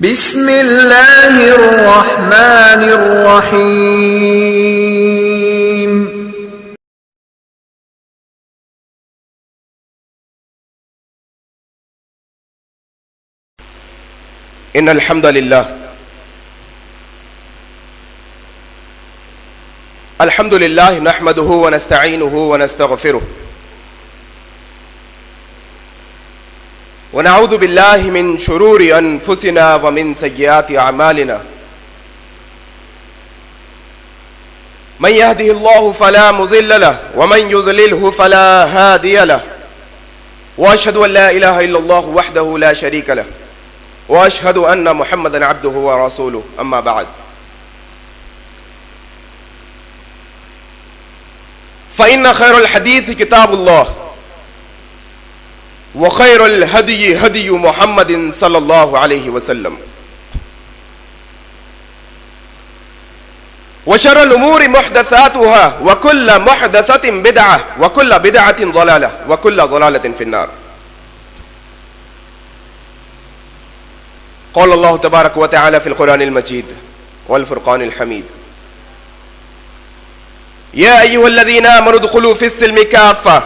بسم اللہ الرحمن الرحیم ان الحمد للہ نحمده ونستعینه ونستغفره ونعوذ باللہ من شرور انفسنا ومن سیئات اعمالنا من يهده الله فلا مضل له ومن يضلله فلا هادي له واشهد ان لا اله الا الله وحده لا شريك له واشهد ان محمدا عبده ورسوله اما بعد فان خير الحديث كتاب الله وخير الهدي هدي محمد صلى الله عليه وسلم وشر الامور محدثاتها وكل محدثة بدعة وكل بدعة ضلالة وكل ضلالة في النار. قال الله تبارك وتعالى في القرآن المجيد والفرقان الحميد يا أيها الذين آمنوا ادخلوا في السلم كافة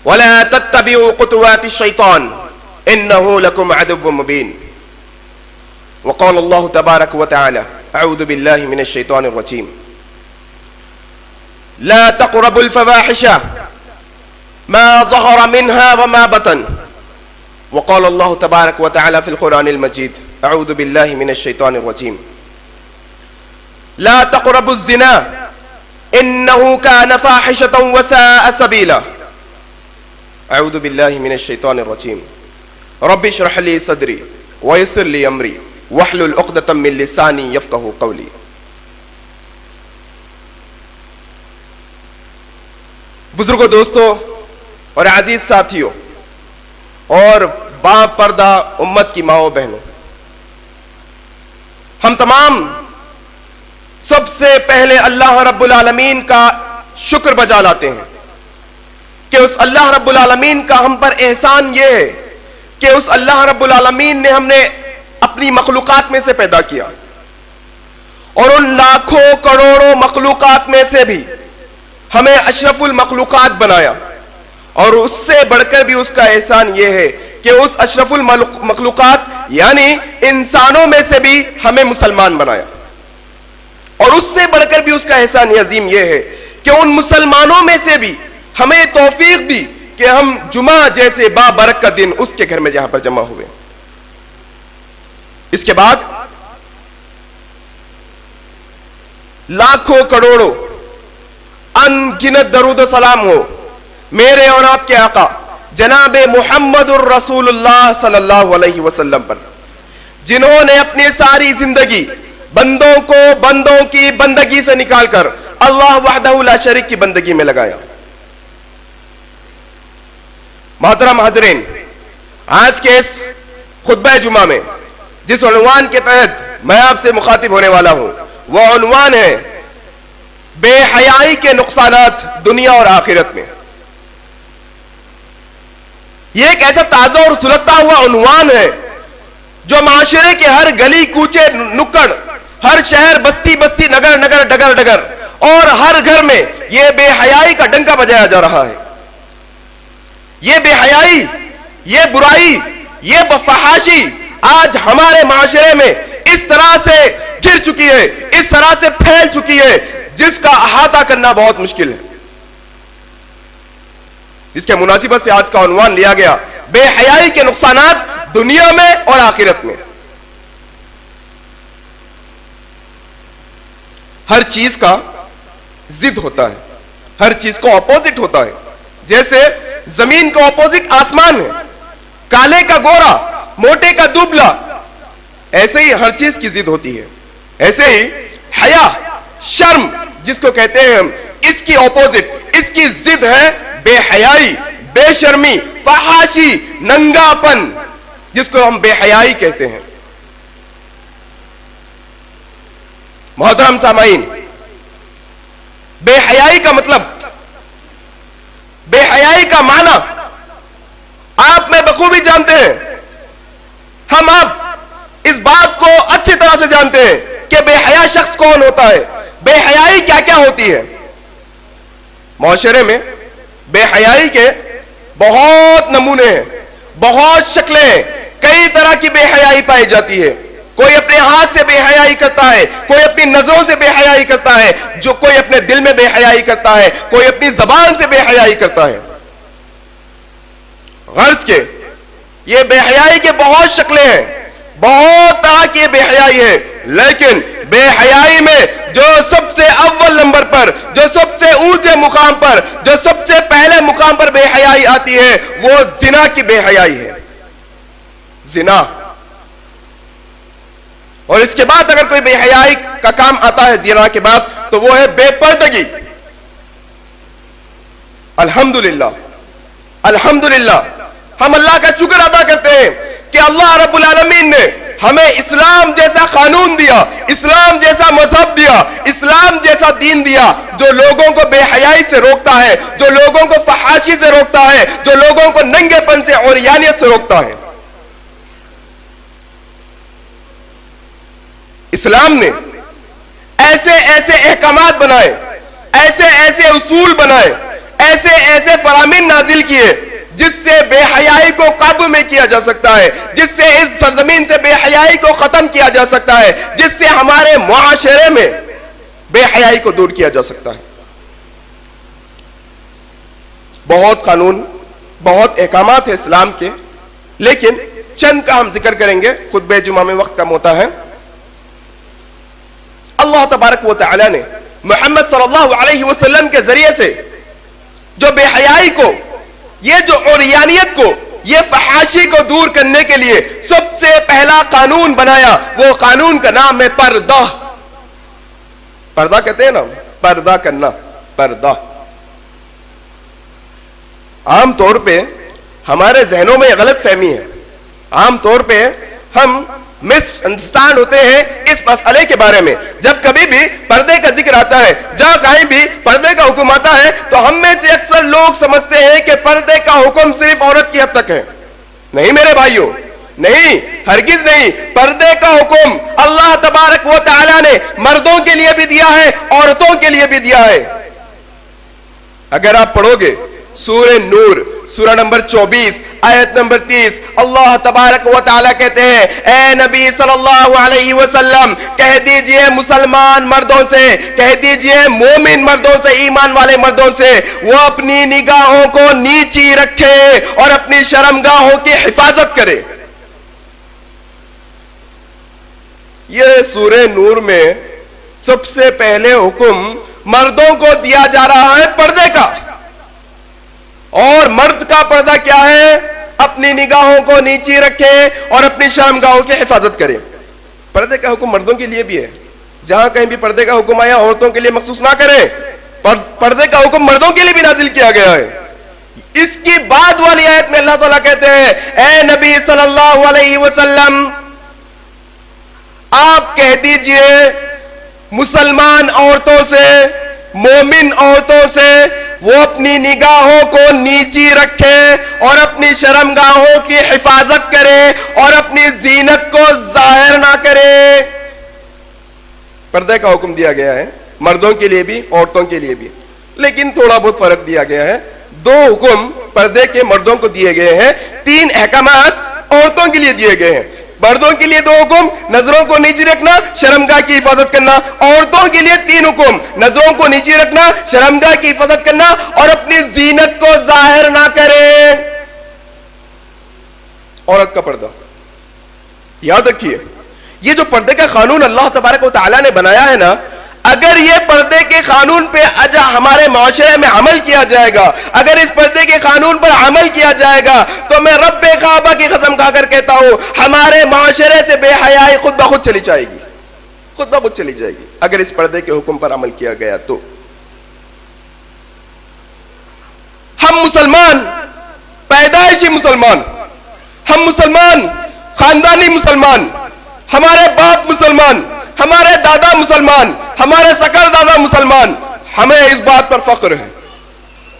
ولا تتبعوا خطوات الشيطان إنه لكم عدو مبين. وقال الله تبارك وتعالى أعوذ بالله من الشيطان الرجيم لا تقربوا الفواحش ما ظهر منها وما بطن. وقال الله تبارك وتعالى في القرآن المجيد أعوذ بالله من الشيطان الرجيم لا تقربوا الزنا إنه كان فاحشة وساء سبيلا. أعوذ بالله من الشيطان الرجيم رب اشرح لي صدري ويسر لي أمري واحلل عقدة من لساني يفقهوا قولي. بزرگوں، دوستوں اور عزیز ساتھیوں اور با پردہ امت کی ماؤں بہنوں، ہم تمام سب سے پہلے اللہ رب العالمین کا شکر بجا لاتے ہیں کہ اس اللہ رب العالمین کا ہم پر احسان یہ ہے کہ اس اللہ رب العالمین نے ہم نے اپنی مخلوقات میں سے پیدا کیا اور ان لاکھوں کروڑوں مخلوقات میں سے بھی ہمیں اشرف المخلوقات بنایا، اور اس سے بڑھ کر بھی اس کا احسان یہ ہے کہ اس اشرف المخلوقات یعنی انسانوں میں سے بھی ہمیں مسلمان بنایا، اور اس سے بڑھ کر بھی اس کا احسان عظیم یہ ہے کہ ان مسلمانوں میں سے بھی ہمیں توفیق دی کہ ہم جمعہ جیسے بابرکت دن اس کے گھر میں جہاں پر جمع ہوئے. اس کے بعد لاکھوں کروڑوں ان گنت درود و سلام ہو میرے اور آپ کے آقا جناب محمد الرسول اللہ صلی اللہ علیہ وسلم پر، جنہوں نے اپنی ساری زندگی بندوں کو بندوں کی بندگی سے نکال کر اللہ وحدہ لا شریک کی بندگی میں لگایا. محترم حاضرین، آج کے اس خطبہ جمعہ میں جس عنوان کے تحت میں آپ سے مخاطب ہونے والا ہوں وہ عنوان ہے بے حیائی کے نقصانات دنیا اور آخرت میں. یہ ایک ایسا تازہ اور سلگتا ہوا عنوان ہے جو معاشرے کے ہر گلی کوچے نکڑ، ہر شہر بستی بستی نگر نگر ڈگر ڈگر اور ہر گھر میں یہ بے حیائی کا ڈنکا بجایا جا رہا ہے. یہ بے حیائی، یہ برائی، یہ فحاشی آج ہمارے معاشرے میں اس طرح سے گر چکی ہے، اس طرح سے پھیل چکی ہے جس کا احاطہ کرنا بہت مشکل ہے، جس کے مناسبت سے آج کا عنوان لیا گیا بے حیائی کے نقصانات دنیا میں اور آخرت میں. ہر چیز کا ضد ہوتا ہے، ہر چیز کا اپوزٹ ہوتا ہے. جیسے زمین کا اپوزٹ آسمان ہے، کالے کا گورا، موٹے کا دبلا، ایسے ہی ہر چیز کی ضد ہوتی ہے. ایسے ہی حیا، شرم جس کو کہتے ہیں ہم، اس کی اپوزٹ، اس کی ضد ہے بے حیائی، بے شرمی، فحاشی، ننگاپن جس کو ہم بے حیائی کہتے ہیں. محترم سامعین، بے حیائی کا مطلب، بے حیائی کا معنی آپ میں بخوبی جانتے ہیں. ہم آپ اس جانتے ہیں کہ بے حیا شخص کون ہوتا ہے، بے حیائی کیا کیا ہوتی ہے۔ معاشرے میں بے حیائی کے بہت نمونے ہیں، بہت شکلیں ہیں، کئی طرح کی بے حیائی پائی جاتی ہے۔ کوئی اپنے ہاتھ سے بے حیائی کرتا ہے، کوئی اپنی نظروں سے بے حیائی کرتا ہے، جو کوئی اپنے دل میں بے حیائی کرتا ہے، کوئی اپنی زبان سے بے حیائی کرتا ہے۔ غرض کے یہ بے حیائی کے بہت شکلیں ہیں، بہت طرح کی بے حیائی ہے، لیکن بے حیائی میں جو سب سے اول نمبر پر، جو سب سے اونچے مقام پر، جو سب سے پہلے مقام پر بے حیائی آتی ہے، وہ زنا کی بے حیائی ہے۔ زنا، اور اس کے بعد اگر کوئی بے حیائی کا کام آتا ہے زنا کے بعد تو وہ ہے بے پردگی۔ الحمدللہ الحمدللہ ہم اللہ کا شکر ادا کرتے ہیں کہ اللہ رب العالمین نے ہمیں اسلام جیسا قانون دیا، اسلام جیسا مذہب دیا، اسلام جیسا دین دیا جو لوگوں کو بے حیائی سے روکتا ہے، جو لوگوں کو فحاشی سے روکتا ہے، جو لوگوں کو ننگے پن سے اور عریانیت سے روکتا ہے۔ اسلام نے ایسے ایسے احکامات بنائے، ایسے ایسے اصول بنائے، ایسے ایسے فرامین نازل کیے جس سے بے حیائی کو قابو میں کیا جا سکتا ہے، جس سے اس سرزمین سے بے حیائی کو ختم کیا جا سکتا ہے، جس سے ہمارے معاشرے میں بے حیائی کو دور کیا جا سکتا ہے۔ بہت قانون، بہت احکامات ہیں اسلام کے، لیکن چند کا ہم ذکر کریں گے، خطبہ جمعہ میں وقت کم ہوتا ہے۔ اللہ تبارک و تعالی نے محمد صلی اللہ علیہ وسلم کے ذریعے سے جو بے حیائی کو، یہ جو عریانیت کو، یہ فحاشی کو دور کرنے کے لیے سب سے پہلا قانون بنایا، وہ قانون کا نام ہے پردہ۔ پردہ کہتے ہیں نا، پردہ کرنا، پردہ۔ عام طور پہ ہمارے ذہنوں میں غلط فہمی ہے، عام طور پہ ہم مس انڈرسٹینڈ ہوتے ہیں اس مسئلے کے بارے میں۔ جب کبھی بھی پردے کا ذکر آتا ہے، جہاں کہیں بھی پردے کا حکم آتا ہے، تو ہم میں سے اکثر لوگ سمجھتے ہیں کہ پردے کا حکم صرف عورت کی حد تک ہے۔ نہیں میرے بھائیوں، نہیں، ہرگز نہیں۔ پردے کا حکم اللہ تبارک و تعالی نے مردوں کے لیے بھی دیا ہے، عورتوں کے لیے بھی دیا ہے۔ اگر آپ پڑھو گے سورہ نور، سورہ نمبر 24 آیت نمبر 30، اللہ تبارک و تعالیٰ کہتے ہیں، اے نبی صلی اللہ علیہ وسلم کہہ دیجئے مسلمان مردوں سے، کہہ دیجئے مومن مردوں سے، ایمان والے مردوں سے، وہ اپنی نگاہوں کو نیچی رکھے اور اپنی شرمگاہوں کی حفاظت کرے۔ یہ سورہ نور میں سب سے پہلے حکم مردوں کو دیا جا رہا ہے پردے کا، اور مرد کا پردہ کیا ہے؟ اپنی نگاہوں کو نیچی رکھے اور اپنی شرمگاہوں کی حفاظت کرے۔ پردے کا حکم مردوں کے لیے بھی ہے، جہاں کہیں بھی پردے کا حکم آیا عورتوں کے لیے مخصوص نہ کریں، پردے کا حکم مردوں کے لیے بھی نازل کیا گیا ہے۔ اس کی بعد والی آیت میں اللہ تعالیٰ کہتے ہیں، اے نبی صلی اللہ علیہ وسلم آپ کہہ دیجئے مسلمان عورتوں سے، مومن عورتوں سے، وہ اپنی نگاہوں کو نیچی رکھے اور اپنی شرمگاہوں کی حفاظت کرے اور اپنی زینت کو ظاہر نہ کرے۔ پردے کا حکم دیا گیا ہے مردوں کے لیے بھی، عورتوں کے لیے بھی، لیکن تھوڑا بہت فرق دیا گیا ہے۔ دو حکم پردے کے مردوں کو دیے گئے ہیں، 3 احکامات عورتوں کے لیے دیے گئے ہیں۔ مردوں کے لیے 2 حکم، نظروں کو نیچی رکھنا، شرمگاہ کی حفاظت کرنا۔ عورتوں کے لیے 3 حکم، نظروں کو نیچی رکھنا، شرمگاہ کی حفاظت کرنا اور اپنی زینت کو ظاہر نہ کرے۔ عورت کا پردہ، یاد رکھیے، یہ جو پردے کا قانون اللہ تبارک و تعالیٰ نے بنایا ہے نا، اگر یہ پردے کے قانون پہ ہمارے معاشرے میں عمل کیا جائے گا، اگر اس پردے کے قانون پر عمل کیا جائے گا، تو میں رب کعبہ کی قسم کھا کر کہتا ہوں، ہمارے معاشرے سے بے حیائی خود بخود چلی جائے گی، خود بخود چلی جائے گی، اگر اس پردے کے حکم پر عمل کیا گیا تو۔ ہم مسلمان، پیدائشی مسلمان، ہم مسلمان، خاندانی مسلمان، ہمارے باپ مسلمان، ہمارے دادا مسلمان، ہمارے سکر دادا مسلمان، ہمیں اس بات پر فخر ہے،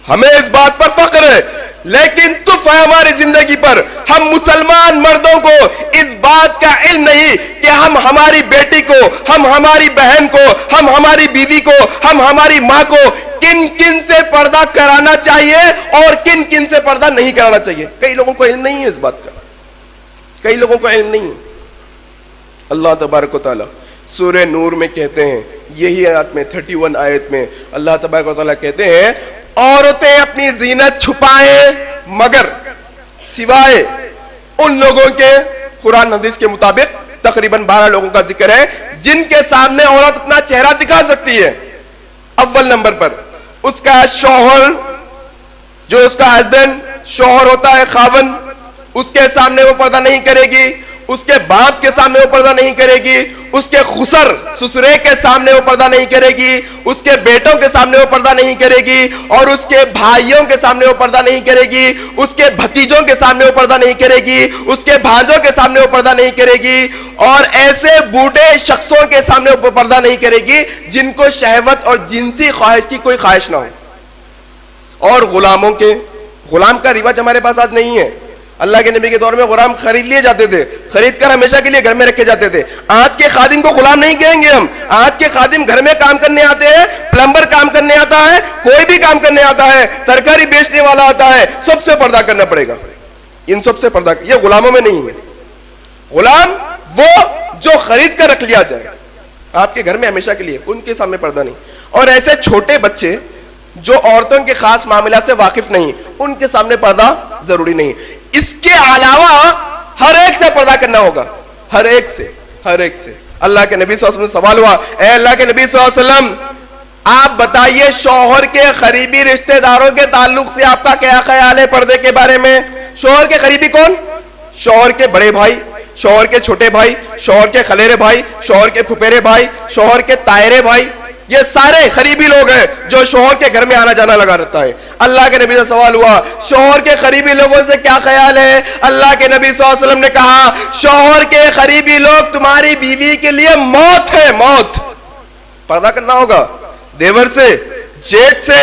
ہمیں اس بات پر فخر ہے لیکن تف ہے ہماری زندگی پر. ہم مسلمان مردوں کو اس بات کا علم نہیں کہ ہم ہماری بیٹی کو, ہم ہماری بہن کو, ہم ہماری بیوی کو, ہم ہماری ماں کو کن کن سے پردہ کرانا چاہیے اور کن کن سے پردہ نہیں کرانا چاہیے. کئی لوگوں کو علم نہیں ہے اس بات کا, کئی لوگوں کو علم نہیں ہے. اللہ تبارک و تعالی سورہ نور میں کہتے ہیں, یہی آیت میں 31 آیت میں اللہ تبارک و تعالی کہتے ہیں, عورتیں اپنی زینت چھپائیں مگر سوائے ان لوگوں کے, قرآن حدیث کے مطابق تقریباً 12 لوگوں کا ذکر ہے جن کے سامنے عورت اپنا چہرہ دکھا سکتی ہے. اول نمبر پر اس کا شوہر, جو اس کا ہسبینڈ شوہر ہوتا ہے, خاوند, اس کے سامنے وہ پردہ نہیں کرے گی, اس کے باپ کے سامنے وہ پردہ نہیں کرے گی, اس کے خسر سسرے کے سامنے وہ پردہ نہیں کرے گی, اس کے بیٹوں کے سامنے وہ پردہ نہیں کرے گی, اور اس کے بھائیوں کے سامنے وہ پردہ نہیں کرے گی, اس کے بھتیجوں کے سامنے وہ پردہ نہیں کرے گی, اس کے بھانجوں کے سامنے وہ پردہ نہیں کرے گی, اور ایسے بوڑھے شخصوں کے سامنے وہ پردہ نہیں کرے گی جن کو شہوت اور جنسی خواہش کی کوئی خواہش نہ ہو. اور غلاموں کے, غلام کا رواج ہمارے پاس آج نہیں ہے. اللہ کے نبی کے دور میں غلام خرید لیے جاتے تھے, خرید کر ہمیشہ کے لیے گھر میں رکھے جاتے تھے. آج کے خادم کو غلام نہیں کہیں گے ہم. آج کے خادم گھر میں کام کرنے آتے ہیں, پلمبر کام کرنے آتا ہے, کوئی بھی کام کرنے آتا ہے, ترکاری بیچنے والا آتا ہے, سب سے پردہ کرنا پڑے گا. ان سب سے پردہ, یہ غلاموں میں نہیں ہے. غلام وہ جو خرید کر رکھ لیا جائے آپ کے گھر میں ہمیشہ کے لیے, ان کے سامنے پردہ نہیں. اور ایسے چھوٹے بچے جو عورتوں کے خاص معاملات سے واقف نہیں, ان کے سامنے پردہ ضروری نہیں. اس کے علاوہ ہر ایک سے پردہ کرنا ہوگا, ہر ایک سے, ہر ایک سے. اللہ کے نبی صلی اللہ علیہ وسلم سے سوال ہوا, اے اللہ کے نبی صلی اللہ علیہ وسلم آپ بتائیے شوہر کے قریبی رشتہ داروں کے تعلق سے آپ کا کیا خیال ہے پردے کے بارے میں؟ شوہر کے قریبی کون؟ شوہر کے بڑے بھائی, شوہر کے چھوٹے بھائی, شوہر کے خلیرے بھائی, شوہر کے پھپھیرے بھائی, شوہر کے تائرے بھائی, یہ سارے قریبی لوگ ہیں جو شوہر کے گھر میں آنا جانا لگا رہتا ہے. اللہ کے نبی سے سوال ہوا شوہر کے قریبی لوگوں سے کیا خیال ہے؟ اللہ کے نبی صلی اللہ علیہ وسلم نے کہا شوہر کے قریبی لوگ تمہاری بیوی کے لیے موت ہے, موت. پردہ کرنا ہوگا دیور سے, جیٹ سے,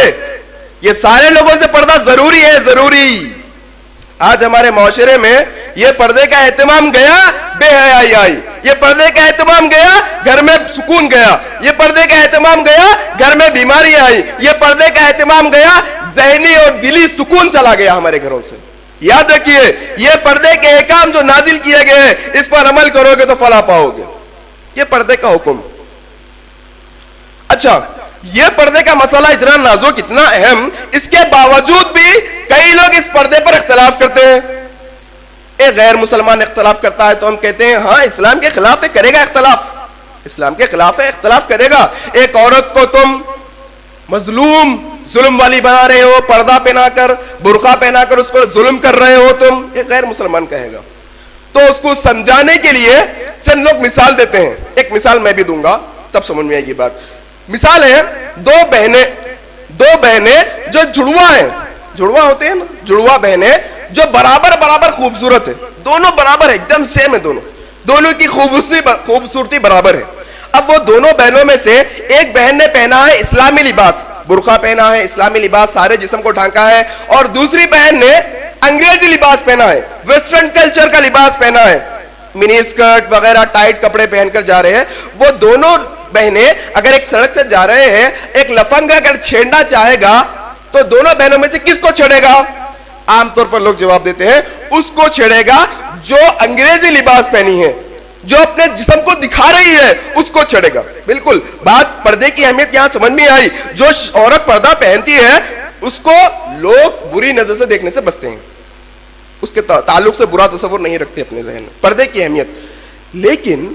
یہ سارے لوگوں سے پردہ ضروری ہے, ضروری. آج ہمارے معاشرے میں یہ پردے کا اہتمام گیا, بے حیائی آئی. یہ پردے کا اہتمام گیا, گھر میں سکون گیا. یہ پردے کا اہتمام گیا, گھر میں بیماری آئی. یہ پردے کا اہتمام گیا, ذہنی اور دلی سکون چلا گیا ہمارے گھروں سے. یاد رکھیے یہ پردے کے احکام جو نازل کیے گئے اس پر عمل کرو گے تو فلاح پاؤ گے. یہ پردے کا حکم. اچھا, یہ پردے کا مسئلہ اتنا نازک, اتنا اہم, اس کے باوجود بھی کئی لوگ اس پردے پر اختلاف کرتے ہیں. ایک غیر مسلمان اختلاف کرتا ہے تو ہم کہتے ہیں ہاں اسلام کے خلاف ہے, کرے گا اختلاف, اسلام کے خلاف ہے, اختلاف کرے گا. ایک عورت کو تم مظلوم, ظلم والی بنا رہے ہو, پردہ پہنا کر, برقع پہنا کر اس پر ظلم کر رہے ہو تم, ایک غیر مسلمان کہے گا. تو اس کو سمجھانے کے لیے چند لوگ مثال دیتے ہیں. ایک مثال میں بھی دوں گا تب سمجھ میں آئے گی بات. مثال ہے دو بہنیں جو جڑوا ہیں, جڑوا ہوتے ہیں نا, جڑوا بہنیں جو برابر برابر خوبصورت ہے, دونوں برابر ہے, ایک دم سیم ہے, دونوں کی خوبصورتی برابر ہے. اب وہ دونوں بہنوں میں سے ایک بہن نے پہنا ہے اسلامی لباس, برقع پہنا ہے, اسلامی لباس, سارے جسم کو ڈھانکا ہے, اور دوسری بہن نے انگریزی لباس پہنا ہے, ویسٹرن کلچر کا لباس پہنا ہے, منی اسکرٹ وغیرہ ٹائٹ کپڑے پہن کر جا رہے ہیں. وہ دونوں بہنیں اگر ایک سڑک سے جا رہے ہیں, ایک لفنگا اگر چھیڑنا چاہے گا تو دونوں بہنوں میں سے کس کو چھیڑے گا؟ عام طور پر لوگ جواب دیتے ہیں اس کو چھیڑے گا جو انگریزی لباس پہنی ہے, جو اپنے جسم کو دکھا رہی ہے, اس کو چھیڑے گا. بالکل بات پردے کی اہمیت یہاں سمجھ میں آئی. جو عورت پردہ پہنتی ہے اس کو لوگ بری نظر سے دیکھنے سے بچتے ہیں, اس کے تعلق سے برا تصور نہیں رکھتے اپنے ذہن میں. پردے کی اہمیت. لیکن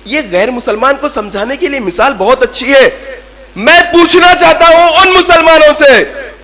یہ غیر مسلمان کو سمجھانے کے لیے مثال بہت اچھی ہے. میں پوچھنا چاہتا ہوں ان مسلمانوں سے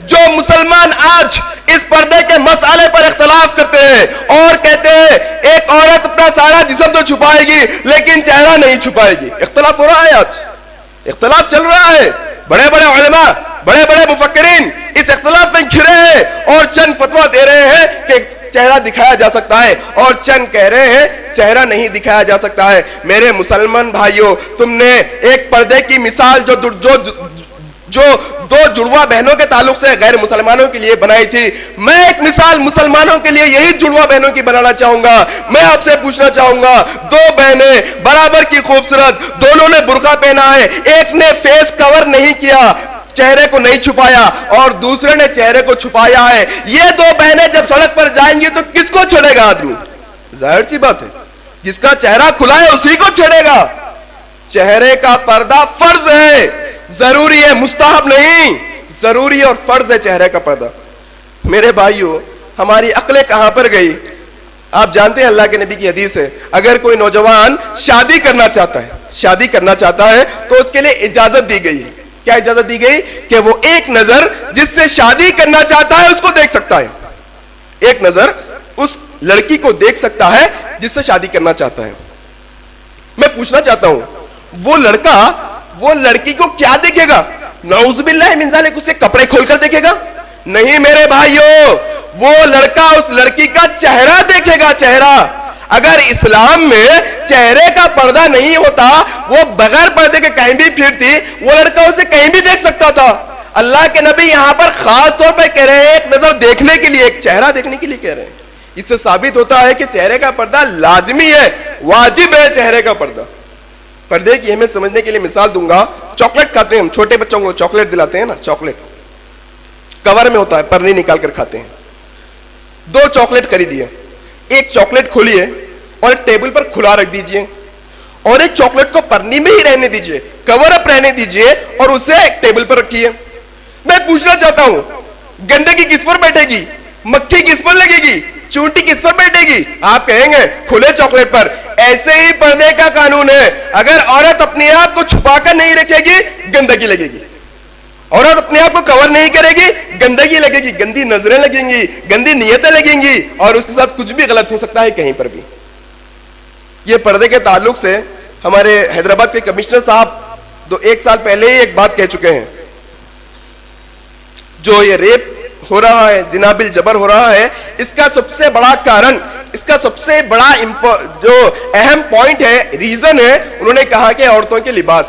جو مسلمان آج اس پردے کے مسئلے پر اختلاف کرتے ہیں اور کہتے ہیں ایک عورت اپنا سارا جسم تو چھپائے گی لیکن چہرہ نہیں چھپائے گی. اختلاف ہو رہا ہے, آج اختلاف چل رہا ہے. بڑے بڑے علماء, بڑے بڑے مفکرین اس اختلاف میں گھرے ہیں اور چند فتویٰ دے رہے ہیں کہ چہرہ دکھایا جا سکتا ہے, اور چند کہہ رہے ہیں چہرہ نہیں دکھایا جا سکتا ہے. میرے مسلمان بھائیوں, تم نے ایک پردے کی مثال جو دو جڑواں بہنوں کے تعلق سے غیر مسلمانوں کے لیے بنائی تھی، میں ایک مثال مسلمانوں کے لیے یہی جڑواں بہنوں کی بنانا چاہوں گا. میں آپ سے پوچھنا چاہوں گا، دو بہنیں برابر کی خوبصورت، دونوں نے برقع پہنا ہے، ایک نے فیس کور نہیں کیا، چہرے کو نہیں چھپایا، اور دوسرے نے چہرے کو چھپایا ہے. یہ دو بہنیں جب سڑک پر جائیں گی تو کس کو چھڑے گا آدمی؟ ظاہر سی بات ہے، جس کا چہرہ کھلا ہے اسی کو چھڑے گا. چہرے کا پردہ فرض ہے، ضروری ہے، مستحب نہیں، ضروری اور فرض ہے چہرے کا پردہ. میرے بھائیو، ہماری عقلیں کہاں پر گئی؟ آپ جانتے ہیں اللہ کے نبی کی حدیث ہے، اگر کوئی نوجوان شادی کرنا چاہتا ہے تو اس کے لیے اجازت دی گئی ہے. کیا اجازت دی گئی؟ کہ وہ ایک نظر جس سے شادی کرنا چاہتا ہے اس کو دیکھ سکتا ہے. ایک نظر اس لڑکی کو دیکھ سکتا ہے جس سے شادی کرنا چاہتا ہے. میں پوچھنا چاہتا ہوں، وہ لڑکا وہ لڑکی کو کیا دیکھے گا؟ نعوذ باللہ من ذالک، اسے کپڑے کھول کر دیکھے گا؟ نہیں میرے بھائیو، وہ لڑکا اس لڑکی کا چہرہ دیکھے گا، چہرہ. اگر اسلام میں چہرے کا پردہ نہیں ہوتا، وہ بغیر پردے کے کہیں بھی پھرتی، وہ لڑکا اسے کہیں بھی دیکھ سکتا تھا. اللہ کے نبی یہاں پر خاص طور پہ کہہ رہے ہیں ایک نظر دیکھنے کے لیے، ایک چہرہ دیکھنے کے لیے کہہ رہے ہیں. اس سے ثابت ہوتا ہے کہ چہرے کا پردہ لازمی ہے، واجب ہے چہرے کا پردہ. پردے کی ہمیں سمجھنے کے لیے مثال دوں گا. چاکلیٹ کھاتے ہیں ہم، چھوٹے بچوں کو چاکلیٹ دلاتے ہیں نا، چاکلیٹ کور میں ہوتا ہے، پرنی نکال کر کھاتے ہیں. دو چاکلیٹ خریدیے، ایک چاکلیٹ کھولیے اور ایک ٹیبل پر کھلا رکھ دیجئے، اور ایک چاکلیٹ کو پرنی میں ہی رہنے دیجئے، کور اپ رہنے دیجئے، اور اسے ایک ٹیبل پر رکھیے. میں پوچھنا چاہتا ہوں، گندگی کس پر بیٹھے گی؟ مکھی کس پر لگے گی؟ چونٹی کس پر بیٹھے گی؟ آپ کہیں گے کھلے چاکلیٹ پر. ایسے ہی پردے کا قانون ہے، اگر عورت اپنے آپ کو چھپا کر نہیں رکھے گی گندگی لگے گی. عورت اپنے آپ کو کور نہیں کرے گی گندگی لگے گی، گندی نظریں لگیں گی، گندی نیتیں لگیں گی، اور اس کے ساتھ کچھ بھی غلط ہو سکتا ہے کہیں پر بھی. یہ پردے کے تعلق سے ہمارے حیدرآباد کے کمشنر صاحب ایک سال پہلے ہی ایک بات کہہ چکے ہیں. جو یہ ریپ ہو رہا ہے، زنا بالجبر ہو رہا ہے، اس کا سب سے بڑا کارن، اس کا سب سے بڑا جو اہم پوائنٹ ہے، ریزن ہے، انہوں نے کہا کہ عورتوں کے لباس.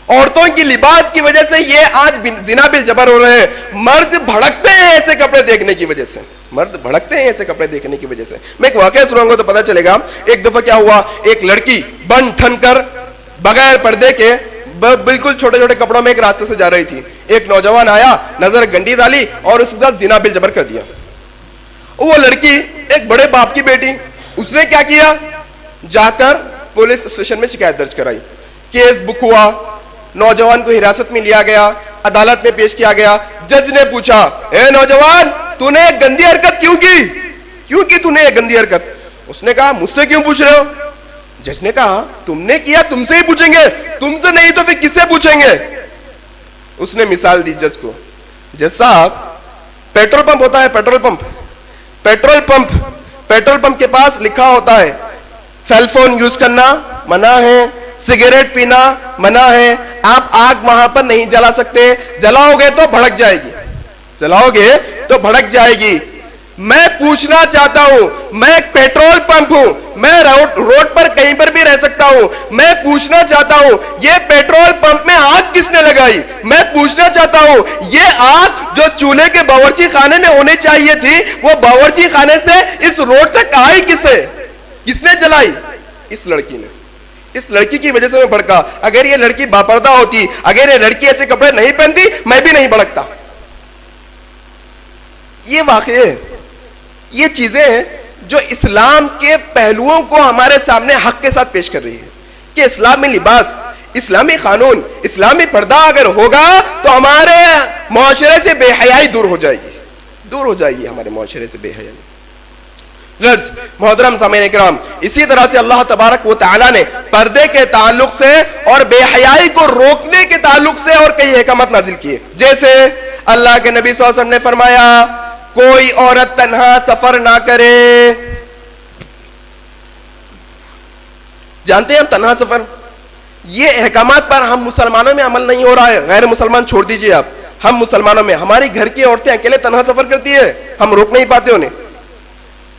عورتوں کی لباس کی وجہ سے یہ آج زنا بالجبر ہو رہے ہیں. مرد بھڑکتے ہیں ایسے کپڑے دیکھنے کی وجہ سے، مرد بھڑکتے ہیں ایسے کپڑے دیکھنے کی وجہ سے. میں ایک واقعہ سناؤں گا تو پتہ چلے گا. ایک دفعہ کیا ہوا، ایک لڑکی بن ٹھن کر بغیر پردے کے بالکل چھوٹے چھوٹے کپڑوں میں ایک راستے سے جا رہی تھی. ایک نوجوان آیا، نظر گنڈی ڈالی اور اس کے ساتھ زنا بالجبر کر دیا. وہ لڑکی ایک بڑے باپ کی بیٹی، اس نے کیا کیا، جا کر پولیس اسٹیشن میں شکایت درج کرائی. کیس بک ہوا، نوجوان کو حراست میں لیا گیا، عدالت میں پیش کیا گیا. جج نے پوچھا، اے نوجوان، تو نے ایک گندی حرکت کیوں کی تو نے ایک گندی حرکت؟ اس نے کہا مجھ سے کیوں پوچھ رہے ہو؟ جج نے کہا تم نے کیا، تم سے ہی پوچھیں گے، تم سے نہیں تو پھر کس سے پوچھیں گے؟ اس نے مثال دی جج کو، جج صاحب پیٹرول پمپ ہوتا ہے، پیٹرول پمپ کے پاس لکھا ہوتا ہے سیل فون یوز کرنا منع ہے، سگریٹ پینا منع ہے، آپ آگ وہاں پر نہیں جلا سکتے، جلاؤ گے تو بھڑک جائے گی. میں پوچھنا چاہتا ہوں، میں ایک پیٹرول پمپ ہوں، میں روڈ پر کہیں پر بھی رہ سکتا ہوں. میں پوچھنا چاہتا ہوں یہ پیٹرول پمپ میں آگ کس نے لگائی؟ میں پوچھنا چاہتا ہوں یہ آگ جو چولہے کے باورچی خانے میں ہونی چاہیے تھی، وہ باورچی خانے سے اس روڈ تک آئی کس نے جلائی؟ اس لڑکی نے. اس لڑکی کی وجہ سے میں بھڑکا. اگر یہ لڑکی باپردہ ہوتی، اگر یہ لڑکی ایسے کپڑے نہیں پہنتی، میں بھی نہیں بھڑکتا. یہ واقعے، یہ چیزیں ہیں جو اسلام کے پہلوؤں کو ہمارے سامنے حق کے ساتھ پیش کر رہی ہے کہ اسلامی لباس، اسلامی قانون، اسلامی پردہ اگر ہوگا تو ہمارے معاشرے سے بے حیائی دور ہو جائے گی ہمارے معاشرے سے بے حیائی. غرض محترم سامعین کرام، اسی طرح سے اللہ تبارک و تعالی نے پردے کے تعلق سے اور بے حیائی کو روکنے کے تعلق سے اور کئی حکمت نازل کیے. جیسے اللہ کے نبی صلی اللہ علیہ وسلم نے فرمایا کوئی عورت تنہا سفر نہ کرے. جانتے ہیں ہم تنہا سفر، یہ احکامات پر ہم مسلمانوں میں عمل نہیں ہو رہا ہے. غیر مسلمان چھوڑ دیجئے آپ، ہم مسلمانوں میں ہماری گھر کی عورتیں اکیلے تنہا سفر کرتی ہے، ہم روک نہیں پاتے انہیں.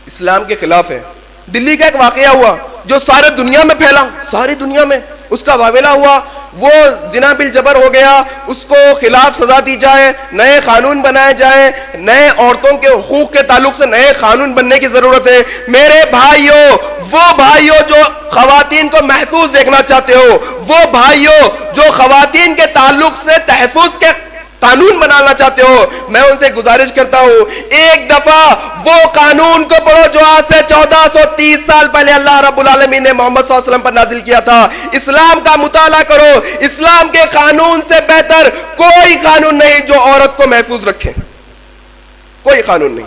اسلام کے خلاف ہے. دلی کا ایک واقعہ ہوا جو سارے دنیا میں پھیلا، ساری دنیا میں اس کا واویلا ہوا. وہ زنا بالجبر ہو گیا، اس کو خلاف سزا دی جائے، نئے قانون بنائے جائے، نئے عورتوں کے حقوق کے تعلق سے نئے قانون بننے کی ضرورت ہے۔ میرے بھائیوں، وہ بھائیوں جو خواتین کو محفوظ دیکھنا چاہتے ہو، وہ بھائیوں جو خواتین کے تعلق سے تحفظ کے قانون بنانا چاہتے ہو، میں ان سے گزارش کرتا ہوں ایک دفعہ وہ قانون کو پڑھو جو آج سے 1430 سال پہلے اللہ رب العالمین نے محمد صلی اللہ علیہ وسلم پر نازل کیا تھا۔ اسلام کا مطالعہ کرو، اسلام کے قانون سے بہتر کوئی قانون نہیں جو عورت کو محفوظ رکھے، کوئی قانون نہیں۔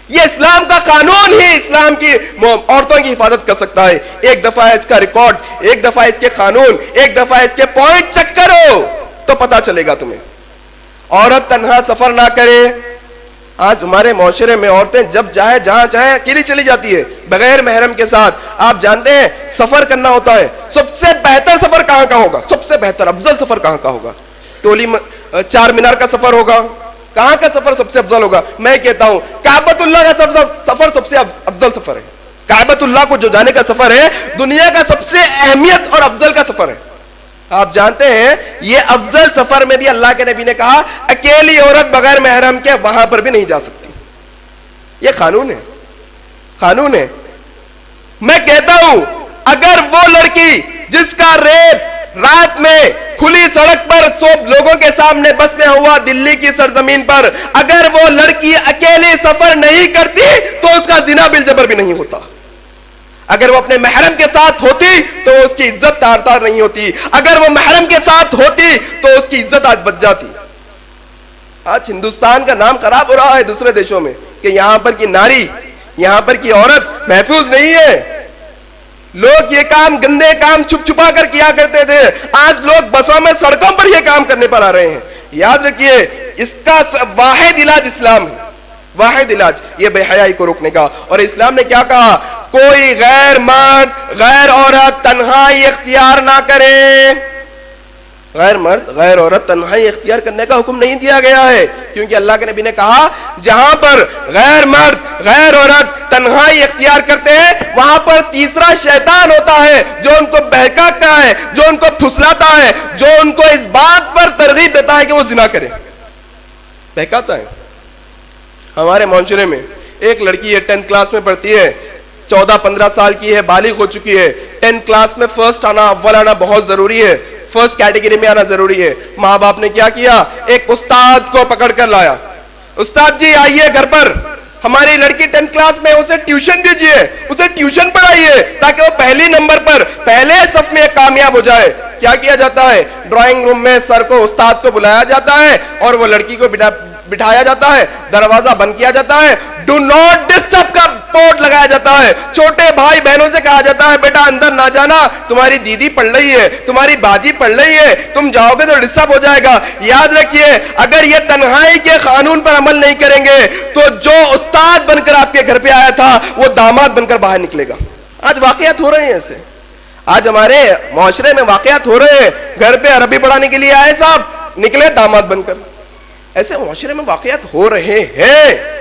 یہ اسلام کا قانون ہی اسلام کی عورتوں کی حفاظت کر سکتا ہے۔ ایک دفعہ اس کا ریکارڈ، ایک دفعہ اس کے قانون، ایک دفعہ اس کے پوائنٹ چیک کرو تو پتا چلے گا تمہیں۔ عورت تنہا سفر نہ کرے۔ آج ہمارے معاشرے میں عورتیں جب چاہے جہاں چاہے اکیلی چلی جاتی ہے بغیر محرم کے ساتھ۔ آپ جانتے ہیں سفر کرنا ہوتا ہے، سب سے بہتر سفر کہاں کا ہوگا؟ سب سے بہتر افضل سفر کہاں کا ہوگا؟ ٹولی چار مینار کا سفر ہوگا؟ کہاں کا سفر سب سے افضل ہوگا؟ میں کہتا ہوں کعبۃ اللہ کا سفر سب سے افضل سفر ہے۔ کعبۃ اللہ کو جو جانے کا سفر ہے دنیا کا سب سے اہمیت اور افضل کا سفر ہے۔ آپ جانتے ہیں یہ افضل سفر میں بھی اللہ کے نبی نے کہا اکیلی عورت بغیر محرم کے وہاں پر بھی نہیں جا سکتی۔ یہ قانون ہے، قانون ہے۔ میں کہتا ہوں اگر وہ لڑکی جس کا ریپ رات میں کھلی سڑک پر سب لوگوں کے سامنے بس میں ہوا دلی کی سرزمین پر، اگر وہ لڑکی اکیلی سفر نہیں کرتی تو اس کا زنا بالجبر بھی نہیں ہوتا۔ اگر وہ اپنے محرم کے ساتھ ہوتی تو اس کی عزت تار تار نہیں ہوتی، اگر وہ محرم کے ساتھ ہوتی تو اس کی عزت آج بچ جاتی۔ آج ہندوستان کا نام خراب ہو رہا ہے دوسرے دیشوں میں کہ یہاں پر کی ناری، یہاں پر کی عورت محفوظ نہیں ہے۔ لوگ یہ کام، گندے کام چھپ چھپا کر کیا کرتے تھے، آج لوگ بسوں میں سڑکوں پر یہ کام کرنے پر آ رہے ہیں۔ یاد رکھیے اس کا واحد علاج اسلام ہے، واحد علاج یہ بے حیائی کو روکنے کا۔ اور اسلام نے کیا کہا؟ کوئی غیر مرد غیر عورت تنہائی اختیار نہ کرے۔ غیر مرد غیر عورت تنہائی اختیار کرنے کا حکم نہیں دیا گیا ہے، کیونکہ اللہ کے نبی نے کہا جہاں پر غیر مرد غیر عورت تنہائی اختیار کرتے ہیں وہاں پر تیسرا شیطان ہوتا ہے جو ان کو بہکاتا ہے، جو ان کو پھسلاتا ہے، جو ان کو اس بات پر ترغیب دیتا ہے کہ وہ زنا کرے، بہکاتا ہے۔ ہمارے معاشرے میں ایک لڑکی ہے 10th کلاس میں پڑھتی ہے، 14-15 سال کی ہے، بالغ ہو چکی ہے۔ 10th کلاس میں فرسٹ آنا، اول آنا بہت ضروری ہے، فرسٹ کیٹیگری میں آنا ضروری ہے۔ ماں باپ نے کیا کیا؟ ایک استاد کو پکڑ کر لایا، استاد جی آئیے گھر پر، ہماری لڑکی 10th کلاس میں، اسے ٹیوشن دیجئے، اسے ٹیوشن پڑھائیے تاکہ وہ پہلی نمبر پر پہلے صف میں کامیاب ہو جائے۔ کیا کیا جاتا ہے؟ ڈرائنگ روم میں سر کو، استاد کو بلایا جاتا ہے اور وہ لڑکی کو بٹھایا جاتا ہے، دروازہ بند کیا جاتا ہے، ڈو ناٹ ڈسٹرب کا بورڈ لگایا جاتا ہے، چھوٹے بھائی بہنوں سے کہا جاتا ہے بیٹا اندر نہ جانا، تمہاری دیدی پڑھ رہی ہے، تمہاری باجی پڑھ رہی ہے، تم جاؤ گے تو ڈسٹرب ہو جائے گا۔ یاد رکھیے اگر یہ تنہائی کے قانون پر عمل نہیں کریں گے تو جو استاد بن کر آپ کے گھر پہ آیا تھا وہ داماد بن کر باہر نکلے گا۔ آج واقعات ہو رہے ہیں ایسے، آج ہمارے معاشرے میں واقعات ہو رہے ہیں، گھر پہ عربی پڑھانے کے لیے آئے صاحب، نکلے داماد بن کر۔ ایسے معاشرے میں واقعات ہو رہے ہیں۔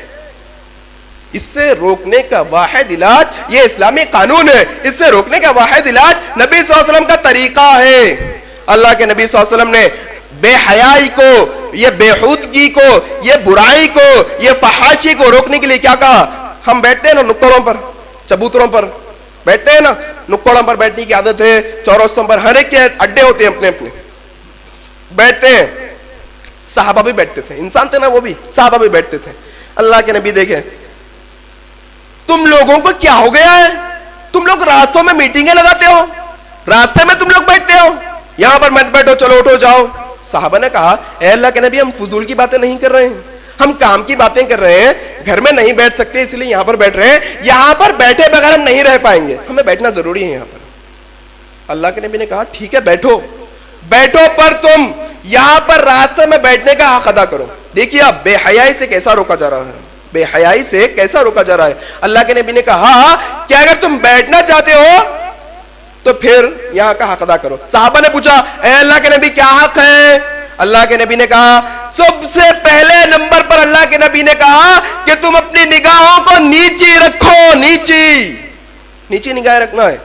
اس سے روکنے کا واحد علاج یہ اسلامی قانون ہے، اس سے روکنے کا واحد علاج نبی صلی اللہ علیہ وسلم کا طریقہ ہے۔ اللہ کے نبی صلی اللہ علیہ وسلم نے بے حیائی کو، یہ بےہودگی کو، یہ برائی کو، یہ فحاشی کو روکنے کے لیے کیا کہا؟ ہم بیٹھتے ہیں نا نکڑوں پر، چبوتروں پر بیٹھتے ہیں نا، نکڑوں پر بیٹھنے کی عادت ہے، چوراستوں پر ہر ایک کے اڈے ہوتے ہیں، اپنے اپنے بیٹھتے ہیں۔ صحابہ بھی بیٹھتے تھے، انسان تھے نا وہ بھی، صحابہ بھی بیٹھتے تھے۔ اللہ کے نبی دیکھیں تم لوگوں کو کیا ہو گیا ہے؟ تم لوگ راستوں میں میٹنگیں لگاتے ہو، راستے میں تم لوگ بیٹھتے ہو، یہاں پر مت بیٹھو، چلو اٹھو جاؤ۔ صحابہ نے کہا اے اللہ کے نبی ہم فضول کی باتیں نہیں کر رہے ہیں، ہم کام کی باتیں کر رہے ہیں، گھر میں نہیں بیٹھ سکتے اس لیے یہاں پر بیٹھ رہے ہیں، یہاں پر بیٹھے بغیر ہم نہیں رہ پائیں گے، ہمیں بیٹھنا ضروری ہے یہاں پر۔ اللہ کے نبی نے کہا ٹھیک ہے بیٹھو، بیٹھو پر تم یہاں پر راستے میں بیٹھنے کا حق ادا کرو۔ دیکھیے اب بے حیائی سے کیسا روکا جا رہا ہے، بے حیائی سے کیسا روکا جا رہا ہے۔ اللہ کے نبی نے کہا کہ اگر تم بیٹھنا چاہتے ہو تو پھر یہاں کا حق ادا کرو۔ صحابہ نے پوچھا اے اللہ کے نبی کیا حق ہے؟ اللہ کے نبی نے کہا سب سے پہلے نمبر پر اللہ کے نبی نے کہا کہ تم اپنی نگاہوں کو نیچی رکھو، نیچی نگاہیں رکھنا ہے۔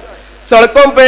سڑکوں پہ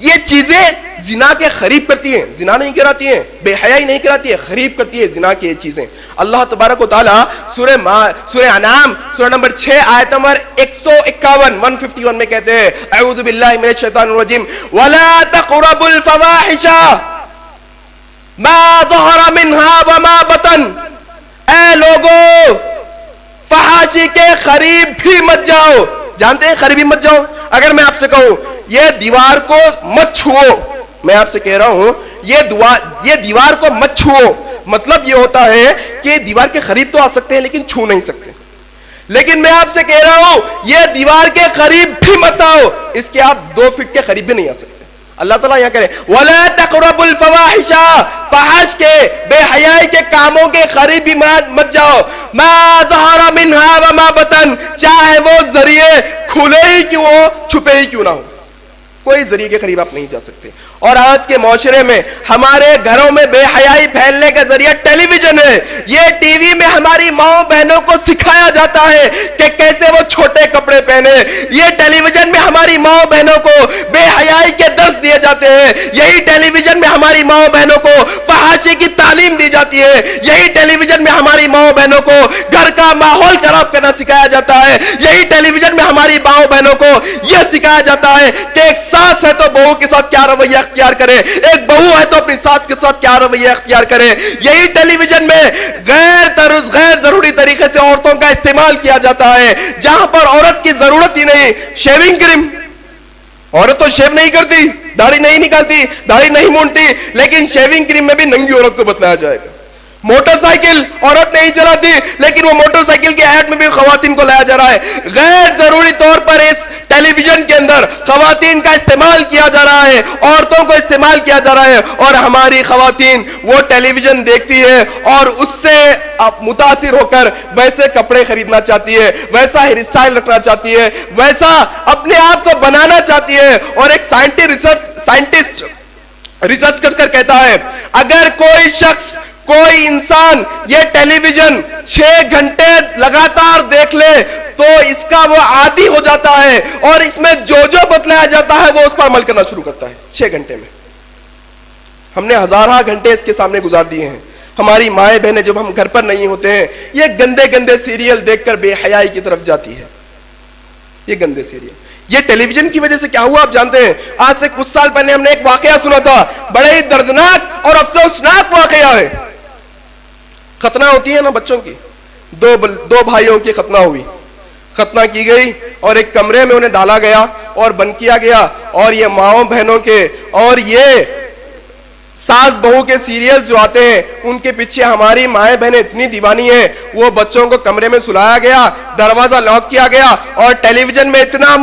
یہ چیزیں زنا کے قریب کرتی ہیں، زنا نہیں کراتی ہیں، بے حیائی نہیں کراتی ہے، قریب کرتی ہے زنا کی یہ چیزیں. اللہ تبارک و تعالیٰ سورہ انعام سورہ نمبر 6 آیت نمبر 151 میں کہتے ہیں اعوذ باللہ من الشیطان الرجیم وَلَا تَقْرَبُوا الْفَوَاحِشَ مَا ظَهَرَ مِنْهَا وَمَا بَطَنَ. اے لوگو فحاشی کے قریب بھی مت جاؤ. جانتے ہیں قریب مت جاؤ. اگر میں آپ سے کہوں یہ دیوار کو مت چھوؤ، میں آپ سے کہہ رہا ہوں یہ دیوار کو مت چھوؤ، مطلب یہ ہوتا ہے کہ دیوار کے قریب تو آ سکتے ہیں لیکن چھو نہیں سکتے. لیکن میں آپ سے کہہ رہا ہوں یہ دیوار کے قریب بھی مت آؤ، اس کے آپ 2 فٹ کے قریب بھی نہیں آ سکتے. اللہ تعالیٰ یہاں کرے وَلَا تَقْرَبُوا الْفَوَاحِشَ، فحش کے بے حیائی کے کاموں کے قریب بھی مت جاؤ. مَا ظَهَرَ مِنْهَا وَمَا بَطَنَ، چاہے وہ ذریعے کھلے ہی کیوں ہو چھپے ہی کیوں نہ ہو، کوئی ذریعے کے قریب آپ نہیں جا سکتے. اور آج کے معاشرے میں ہمارے گھروں میں بے حیائی پھیلنے کا ذریعہ ٹیلی ویژن ہے. یہ ٹی وی میں ہماری ماؤں بہنوں کو سکھایا جاتا ہے کہ کیسے وہ چھوٹے کپڑے پہنے. یہ ٹیلی ویژن میں ہماری ماؤں بہنوں کو بے حیائی کے درس دیے جاتے ہیں. یہی ٹیلی ویژن میں ہماری ماؤں بہنوں کو فحاشی کی تعلیم دی جاتی ہے. یہی ٹیلی ویژن میں ہماری ماؤں بہنوں کو گھر کا ماحول خراب کرنا سکھایا جاتا ہے. یہی ٹیلی ویژن میں ہماری ماؤں بہنوں کو یہ سکھایا جاتا ہے کہ ایک ساس ہے تو بہو کے ساتھ کیا رویہ اختیار کرے، ایک بہو ہے تو اپنی ساس کے ساتھ کیا رویہ اختیار کرے. یہی ٹیلی ویژن میں غیر ضروری طریقے سے عورتوں کا استعمال کیا جاتا ہے، جہاں پر عورت کی ضرورت ہی نہیں. شیونگ کریم، عورت تو شیو نہیں کرتی، داڑھی نہیں نکالتی، داڑھی نہیں مونتی، لیکن شیونگ کریم میں بھی ننگی عورت کو بتلایا جائے گا. موٹر سائیکل عورت نہیں چلاتی لیکن وہ موٹر سائیکل کے ایڈ میں بھی خواتین کو لایا جا رہا ہے. غیر ضروری طور پر اس ٹیلی ویژن کے اندر خواتین کا استعمال کیا جا رہا ہے، عورتوں کو استعمال کیا جا رہا ہے. اور ہماری خواتین وہ ٹیلی ویژن دیکھتی ہے اور اس سے متاثر ہو کر ویسے کپڑے خریدنا چاہتی ہے، ویسا ہیئر اسٹائل رکھنا چاہتی ہے، ویسا اپنے آپ کو بنانا چاہتی ہے. اور ایک سائنٹسٹ ریسرچ کر کہتا ہے اگر کوئی انسان یہ ٹیلی ویژن 6 گھنٹے لگاتار دیکھ لے تو اس کا وہ عادی ہو جاتا ہے اور اس میں جو بتلایا جاتا ہے وہ اس پر عمل کرنا شروع کرتا ہے. 6 گھنٹے میں ہم نے ہزارہ گھنٹے اس کے سامنے گزار دیے ہیں. ہماری مائیں بہنیں جب ہم گھر پر نہیں ہوتے ہیں یہ گندے سیریل دیکھ کر بے حیائی کی طرف جاتی ہے. یہ گندے سیریل، یہ ٹیلی ویژن کی وجہ سے کیا ہوا آپ جانتے ہیں؟ آج سے کچھ سال پہلے ہم نے ایک واقعہ سنا تھا، بڑے ہی دردناک اور افسوسناک واقعہ ہے. ختنہ ہوتی ہے نا بچوں کی، دو بھائیوں کی ختنہ ہوئی، ختنہ کی گئی اور ایک کمرے میں انہیں ڈالا گیا اور بند کیا گیا. اور یہ ماؤں بہنوں کے اور یہ ساس بہو کے سیریل جو آتے ہیں ان کے پیچھے ہماری مائیں بہنیں اتنی دیوانی ہیں. وہ بچوں کو کمرے میں سلایا گیا، دروازہ لاک کیا گیا اور ٹیلی ویژن میں اتنا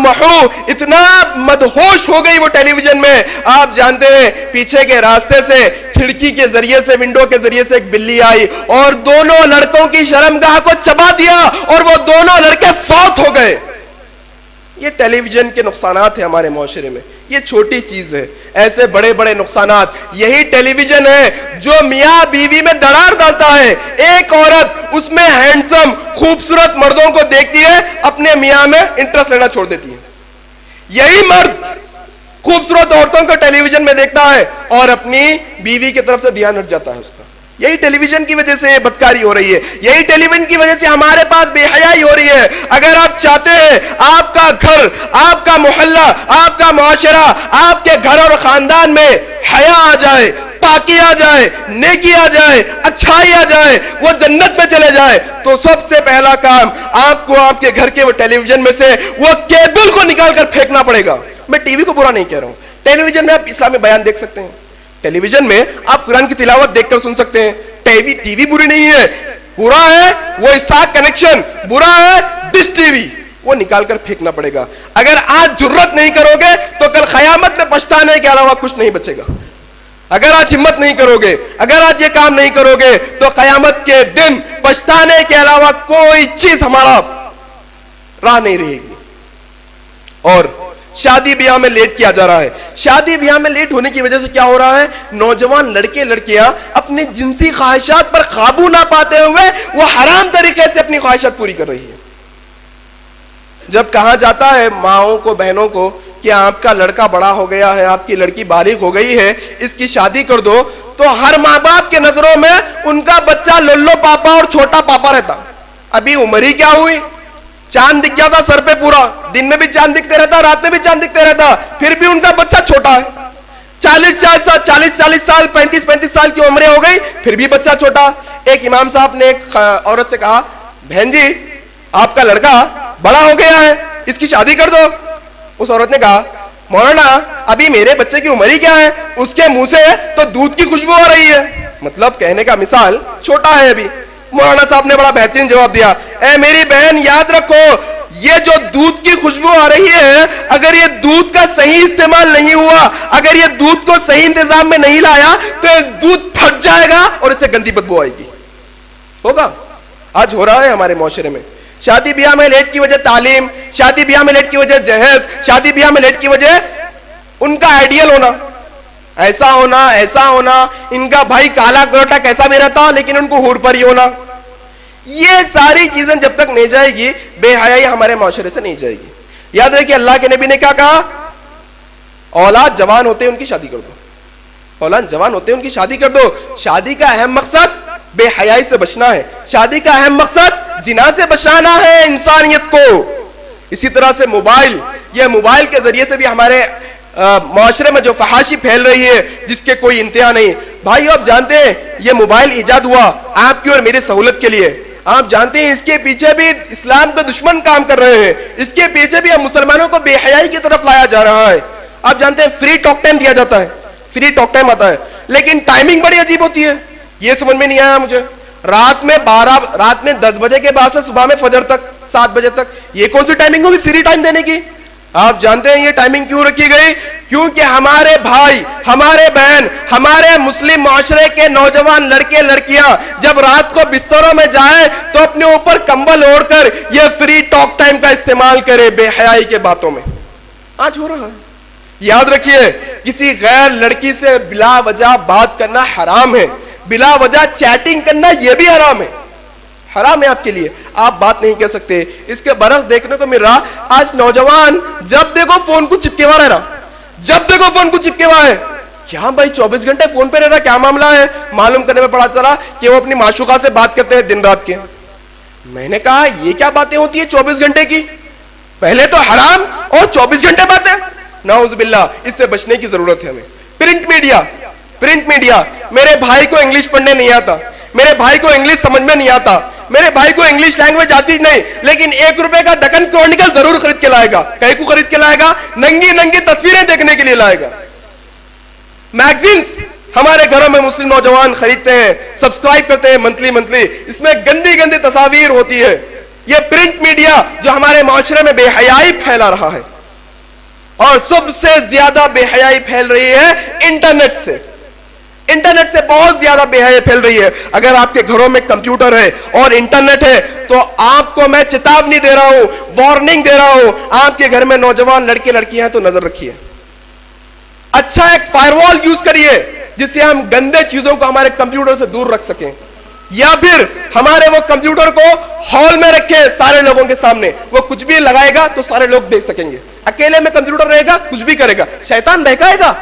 مدہوش ہو گئی وہ ٹیلی ویژن میں. آپ جانتے ہیں پیچھے کے راستے سے کھڑکی کے ذریعے سے ونڈو کے ذریعے سے ایک بلی آئی اور دونوں لڑکوں کی شرمگاہ کو چبا دیا اور وہ دونوں لڑکے فوت ہو گئے. یہ ٹیلی ویژن کے نقصانات ہیں ہمارے معاشرے میں. یہ چھوٹی چیز ہے، ایسے بڑے نقصانات. یہی ٹیلی ویژن ہے جو میاں بیوی میں دراڑ ڈالتا ہے. ایک عورت اس میں ہینڈسم خوبصورت مردوں کو دیکھتی ہے، اپنے میاں میں انٹرسٹ لینا چھوڑ دیتی ہے. یہی مرد خوبصورت عورتوں کو ٹیلی ویژن میں دیکھتا ہے اور اپنی بیوی کی طرف سے دھیان ہٹ جاتا ہے اس کا. یہی ٹیلی ویژن کی وجہ سے بدکاری ہو رہی ہے. یہی ٹیلی ویژن کی وجہ سے ہمارے پاس بے حیائی ہو رہی ہے. اگر آپ چاہتے ہیں آپ کا گھر، آپ کا محلہ، آپ کا معاشرہ، آپ کے گھر اور خاندان میں حیا آ جائے، پاکی آ جائے، نیکی آ جائے، اچھائی آ جائے، وہ جنت میں چلے جائے، تو سب سے پہلا کام آپ کو آپ کے گھر کے وہ ٹیلی ویژن میں سے وہ کیبل کو نکال کر پھینکنا پڑے گا. میں ٹی وی کو برا نہیں کہہ رہا ہوں. ٹیلی ویژن میں آپ اسلامی بیان دیکھ سکتے ہیں، ٹیلی ویژن میں آپ قرآن کی تلاوت دیکھ کر سن سکتے ہیں. ٹی وی بری نہیں ہے، برا ہے وہ اسٹار کنیکشن، برا ہے ڈش ٹی وی، وہ نکال کر پھینکنا پڑے گا. اگر آج جرت نہیں کرو گے تو کل قیامت میں پچھتانے کے علاوہ کچھ نہیں بچے گا. اگر آج ہمت نہیں کرو گے، اگر آج یہ کام نہیں کرو گے تو قیامت کے دن پچھتانے کے علاوہ کوئی چیز ہمارا راہ نہیں رہے گی. اور شادی بیاہ میں لیٹ کیا جا رہا ہے. شادی بیاہ میں لیٹ ہونے کی وجہ سے کیا ہو رہا ہے؟ نوجوان لڑکے لڑکیاں اپنی جنسی خواہشات پر قابو نہ پاتے ہوئے وہ حرام طریقے سے اپنی خواہشات پوری کر رہی ہے. جب کہا جاتا ہے ماؤں کو، بہنوں کو کہ آپ کا لڑکا بڑا ہو گیا ہے, آپ کی لڑکی بالغ ہو گئی ہے, اس کی شادی کر دو, تو ہر ماں باپ کے نظروں میں ان کا بچہ للو پاپا اور چھوٹا پاپا رہتا. ابھی عمر ہی کیا ہوئی, چاند دکھ گیا تھا سر پہ پورا, دن میں بھی چاند دکھتے رہتا, رات میں بھی چاند دکھتے رہتا, پھر بھی ان کا بچہ چھوٹا ہے. 40 سال 35 سال کی عمریں ہو گئی, پھر بھی بچہ چھوٹا. ایک امام صاحب نے ایک عورت سے کہا, بہن جی آپ کا لڑکا بڑا ہو گیا ہے, اس کی شادی کر دو. اس عورت نے کہا, مولانا ابھی میرے بچے کی عمر ہی کیا ہے, اس کے منہ سے تو دودھ کی خوشبو آ رہی ہے. مطلب کہنے کا مثال چھوٹا ہے ابھی. مولانا صاحب نے بڑا بہترین جواب دیا, اے میری بہن یاد رکھو, یہ جو دودھ کی خوشبو آ رہی ہے, اگر یہ دودھ کا صحیح استعمال نہیں ہوا, اگر یہ دودھ کو صحیح انتظام میں نہیں لایا, تو یہ دودھ پھٹ جائے گا اور اس سے گندی بدبو آئے گی. ہوگا, آج ہو رہا ہے ہمارے معاشرے میں. شادی بیاہ میں لیٹ کی وجہ تعلیم, شادی بیاہ میں لیٹ کی وجہ جہیز, شادی بیاہ میں لیٹ کی وجہ ان کا آئیڈیل ہونا, ایسا ہونا, ان کا بھائی کالا گروٹا کیسا بھی رہتا لیکن ان کو ہور پر ہی ہونا. یہ ساری چیزیں جب تک نہیں جائے گی, بے حیائی ہمارے معاشرے سے نہیں جائے گی. یاد رکھیے اللہ کے نبی نے کیا کہا, اولاد جوان ہوتے ہیں ان کی شادی کر دو, اولاد جوان ہوتے ہیں ان کی شادی کر دو. شادی کا اہم مقصد بے حیائی سے بچنا ہے, شادی کا اہم مقصد زنا سے بچانا ہے انسانیت کو. اسی طرح سے موبائل, یہ موبائل کے ذریعے سے بھی ہمارے معاشرے میں جو فحاشی پھیل رہی ہے جس کے کوئی انتہا نہیں. بھائی آپ جانتے ہیں یہ موبائل ایجاد ہوا آپ کی اور میری سہولت کے لیے. آپ جانتے ہیں اس کے پیچھے بھی اسلام کے دشمن کام کر رہے ہیں, اس کے پیچھے بھی ہم مسلمانوں کو بے حیائی کی طرف لایا جا رہا ہے. آپ جانتے ہیں فری ٹاک ٹائم دیا جاتا ہے, فری ٹاک ٹائم آتا ہے, لیکن ٹائمنگ بڑی عجیب ہوتی ہے. یہ سمجھ میں نہیں آیا مجھے, رات میں 10 بجے کے بعد سے صبح میں فجر تک 7 بجے تک, یہ کون سی ٹائمنگ ہوگی فری ٹائم دینے کی؟ آپ جانتے ہیں یہ ٹائمنگ کیوں رکھی گئی؟ کیونکہ ہمارے بھائی, ہمارے بہن, ہمارے مسلم معاشرے کے نوجوان لڑکے لڑکیاں جب رات کو بستروں میں جائیں تو اپنے اوپر کمبل اوڑھ کر یہ فری ٹاک ٹائم کا استعمال کرے بے حیائی کے باتوں میں. آج ہو رہا ہے. یاد رکھیے کسی غیر لڑکی سے بلا وجہ بات کرنا حرام ہے, بلا وجہ چیٹنگ کرنا یہ بھی حرام ہے, حرام ہے آپ کے لیے. آپ بات نہیں کر سکتے. اس کے برعکس دیکھنے کو مل رہا آج نوجوان جب دیکھو فون کو چپکے ہوا رہ رہا, جب دیکھو فون کو چپکے ہوا ہے. کیا بھائی 24 گھنٹے فون پہ رہ رہا, کیا معاملہ ہے؟ معلوم کرنے میں پڑا چلا کہ وہ اپنی معشوقہ سے بات کرتے ہیں دن رات کے. میں نے کہا یہ کیا باتیں ہوتی ہیں 24 گھنٹے کی؟ پہلے تو حرام اور 24 گھنٹے باتیں, نعوذ باللہ. اس سے بچنے کی ضرورت ہے ہمیں. پرنٹ میڈیا, میرے بھائی کو انگلش پڑھنے نہیں آتا, میرے بھائی کو انگلش سمجھ میں نہیں آتا, میرے بھائی کو انگلش لینگویج آتی نہیں, لیکن 1 روپے کا دکن کرونیکل ضرور خرید کے لائے گا. کہیں کو خرید کے لائے گا؟ ننگی تصویریں دیکھنے کے لیے لائے گا. میگزینز ہمارے گھروں میں مسلم نوجوان خریدتے ہیں, سبسکرائب کرتے ہیں منتھلی, اس میں گندی تصاویر ہوتی ہے. یہ پرنٹ میڈیا جو ہمارے معاشرے میں بے حیائی پھیلا رہا ہے, اور سب سے زیادہ بے حیائی پھیل رہی ہے انٹرنیٹ سے بہت زیادہ بے حیائی پھیل رہی ہے. اگر آپ کے گھروں میں کمپیوٹر ہے اور انٹرنیٹ ہے تو آپ کو میں چیتاونی دے رہا ہوں, وارننگ دے رہا ہوں, آپ کے گھر میں نوجوان لڑکے لڑکیاں ہیں تو نظر رکھیے. اچھا ایک فائر وال یوز کریے جس سے ہم گندے چیزوں کو ہمارے کمپیوٹر سے دور رکھ سکیں, یا پھر ہمارے وہ کمپیوٹر کو ہال میں رکھے سارے لوگوں کے سامنے, وہ کچھ بھی لگائے گا تو سارے لوگ دیکھ سکیں گے. اکیلے میں کمپیوٹر رہے گا کچھ بھی کرے گا, شیطان بہکائے گا.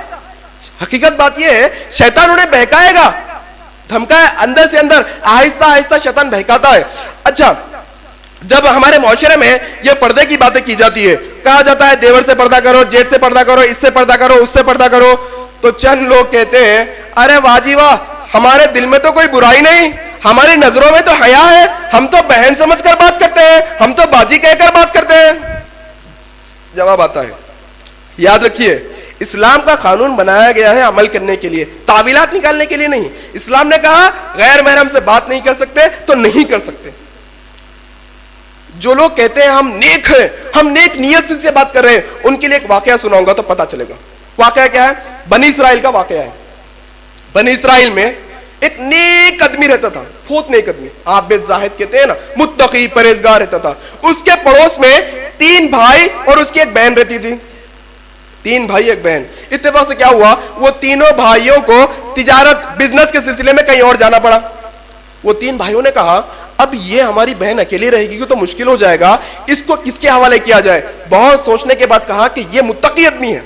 حقیقت بات یہ ہے شیطان انہیں بہکائے گا, دھمکائے اندر سے اندر, آہستہ شیطان بہکاتا ہے. اچھا جب ہمارے معاشرے میں یہ پردے کی باتیں کی جاتی ہے, کہا جاتا ہے دیور سے پردہ کرو, جیٹ سے پردہ کرو, اس سے پردہ کرو, اس سے پردہ کرو, تو چند لوگ کہتے ہیں ارے واہ جی واہ, ہمارے دل میں تو کوئی برائی نہیں, ہماری نظروں میں تو حیا ہے, ہم تو بہن سمجھ کر بات کرتے ہیں, ہم تو باجی کہہ کر بات کرتے ہیں. جواب آتا ہے یاد رکھیے اسلام کا قانون بنایا گیا ہے عمل کرنے کے لیے, تعویلات نکالنے کے لیے نہیں. اسلام نے کہا غیر محرم سے بات نہیں کر سکتے تو نہیں کر سکتے. جو لوگ کہتے ہیں ہم نیک ہیں, ہم نیک نیت سے بات کر رہے ہیں, ان کے لیے ایک واقعہ سناؤں گا تو پتا چلے گا. واقعہ کیا ہے؟ بنی اسرائیل کا واقعہ ہے. بنی اسرائیل میں ایک نیک آدمی رہتا تھا, بہت نیک آدمی, عابد زاہد کہتے ہیں نا, متقی پرہیزگار رہتا تھا. اس کے پڑوس میں 3 بھائی اور اس کی ایک بہن رہتی تھی. 3 بھائی ایک بہن. اتفاق سے کیا ہوا, وہ تینوں بھائیوں کو تجارت بزنس کے سلسلے میں کہیں اور جانا پڑا. وہ 3 بھائیوں نے کہا اب یہ ہماری بہن اکیلی رہے گی تو مشکل ہو جائے گا, اس کو کس کے حوالے کیا جائے. بہت سوچنے کے بعد کہا کہ یہ متقی آدمی ہے.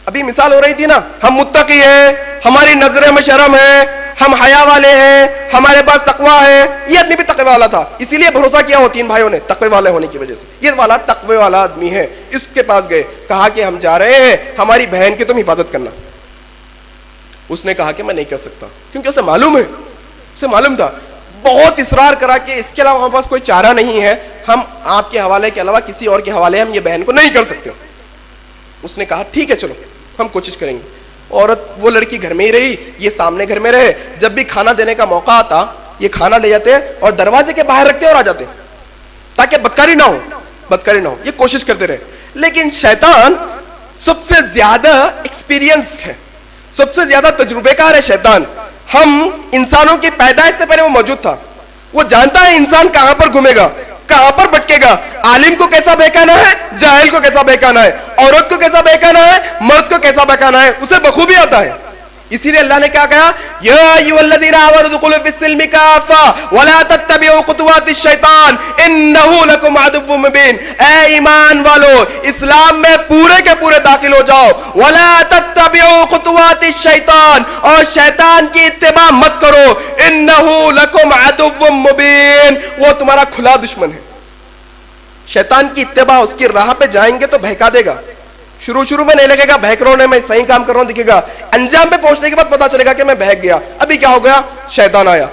ابھی مثال ہو رہی تھی نا, ہم متقی ہیں, ہماری نظریں میں شرم ہے, ہم حیا والے ہیں, ہمارے پاس تقویٰ ہے. یہ آدمی بھی تقوی والا تھا, اسی لیے بھروسہ کیا وہ تین بھائیوں نے تقوی والے ہونے کی وجہ سے. یہ والا تقوی والا آدمی ہے, اس کے پاس گئے, کہا کہ ہم جا رہے ہیں, ہماری بہن کی تم حفاظت کرنا. اس نے کہا کہ میں نہیں کر سکتا, کیونکہ اسے معلوم ہے, اسے معلوم تھا. بہت اصرار کرا کہ اس کے علاوہ ہمارے پاس کوئی چارہ نہیں ہے, ہم آپ کے حوالے کے علاوہ کسی اور کے حوالے ہم یہ بہن کو نہیں کر سکتے. اس نے کہا ٹھیک ہے چلو ہم کوشش کریں گے. عورت وہ لڑکی گھر میں ہی رہی, یہ سامنے گھر میں رہے. جب بھی کھانا دینے کا موقع آتا یہ کھانا لے جاتے اور دروازے کے باہر رکھتے اور آ جاتے تاکہ بدکاری نہ ہو, بدکاری نہ ہو. یہ کوشش کرتے رہے. لیکن شیطان سب سے زیادہ ایکسپیرینسڈ ہے, سب سے زیادہ تجربے کار ہے شیطان. ہم انسانوں کی پیدائش سے پہلے وہ موجود تھا, وہ جانتا ہے انسان کہاں پر گھومے گا, کہاں پر بھٹکے گا, عالم کو کیسا بہکانا ہے, جاہل کو کیسا بہکانا ہے, عورت کو کیسا بہکانا ہے, مرد کو کیسا بہکانا ہے, اسے بخوبی آتا ہے. اسی لیے اللہ نے کیا کہا, یا ایھا الذین آمنوا ادخلوا فی السلم کافۃ ولا تتبعوا خطوات الشیطان انہ لکم عدو مبین. اے ایمان والو, اسلام میں پورے کے پورے داخل ہو جاؤ. ولا تتبعوا خطوات الشیطان, اور شیطان کی اتباع مت کرو. انہ لکم عدو مبین, وہ تمہارا کھلا دشمن ہے. شیطان کی اتباع, اس کی راہ پہ جائیں گے تو بہکا دے گا. شروع میں نہیں لگے گا بہک رہا ہوں, میں صحیح کام کر رہا ہوں دکھے گا. انجام پہ پہنچنے کے بعد پتا چلے گا کہ میں بہک گیا. ابھی کیا ہو گیا, شیطان آیا,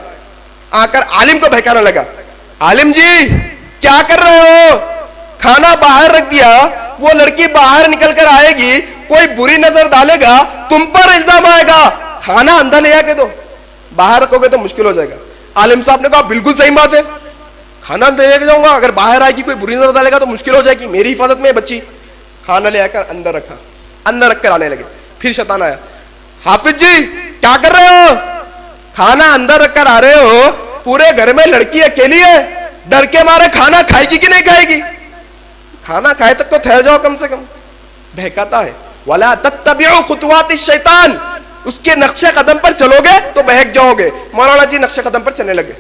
آ کر عالم کو بہکانے لگا. عالم جی کیا کر رہے ہو, کھانا باہر رکھ دیا, وہ لڑکی باہر نکل کر آئے گی, کوئی بری نظر ڈالے گا, تم پر الزام آئے گا. کھانا اندر لے آ کے دو, باہر رکھو گے تو مشکل ہو جائے گا. عالم صاحب نے کہا بالکل صحیح بات ہے, کھانا دے کے جاؤں گا, اگر باہر آئے گی کوئی بری نظر ڈالے گا تو مشکل ہو جائے گی, میری حفاظت میں بچی. کھانا لے آ کر اندر رکھا, اندر رکھ کر آنے لگے. پھر شیطان آیا, حافظ جی کیا کر رہے ہو, کھانا اندر رکھ کر آ رہے ہو, پورے گھر میں لڑکی اکیلی ہے, ڈر کے مارے کھانا کھائے گی کہ نہیں کھائے گی, کھانا کھائے تک تو ٹھہر جاؤ کم سے کم. بہکاتا ہے. ولا تتبعوا خطوات الشیطان, اس کے نقش قدم پر چلو گے تو بہک جاؤ گے. مولانا جی نقش قدم پر چلنے لگے,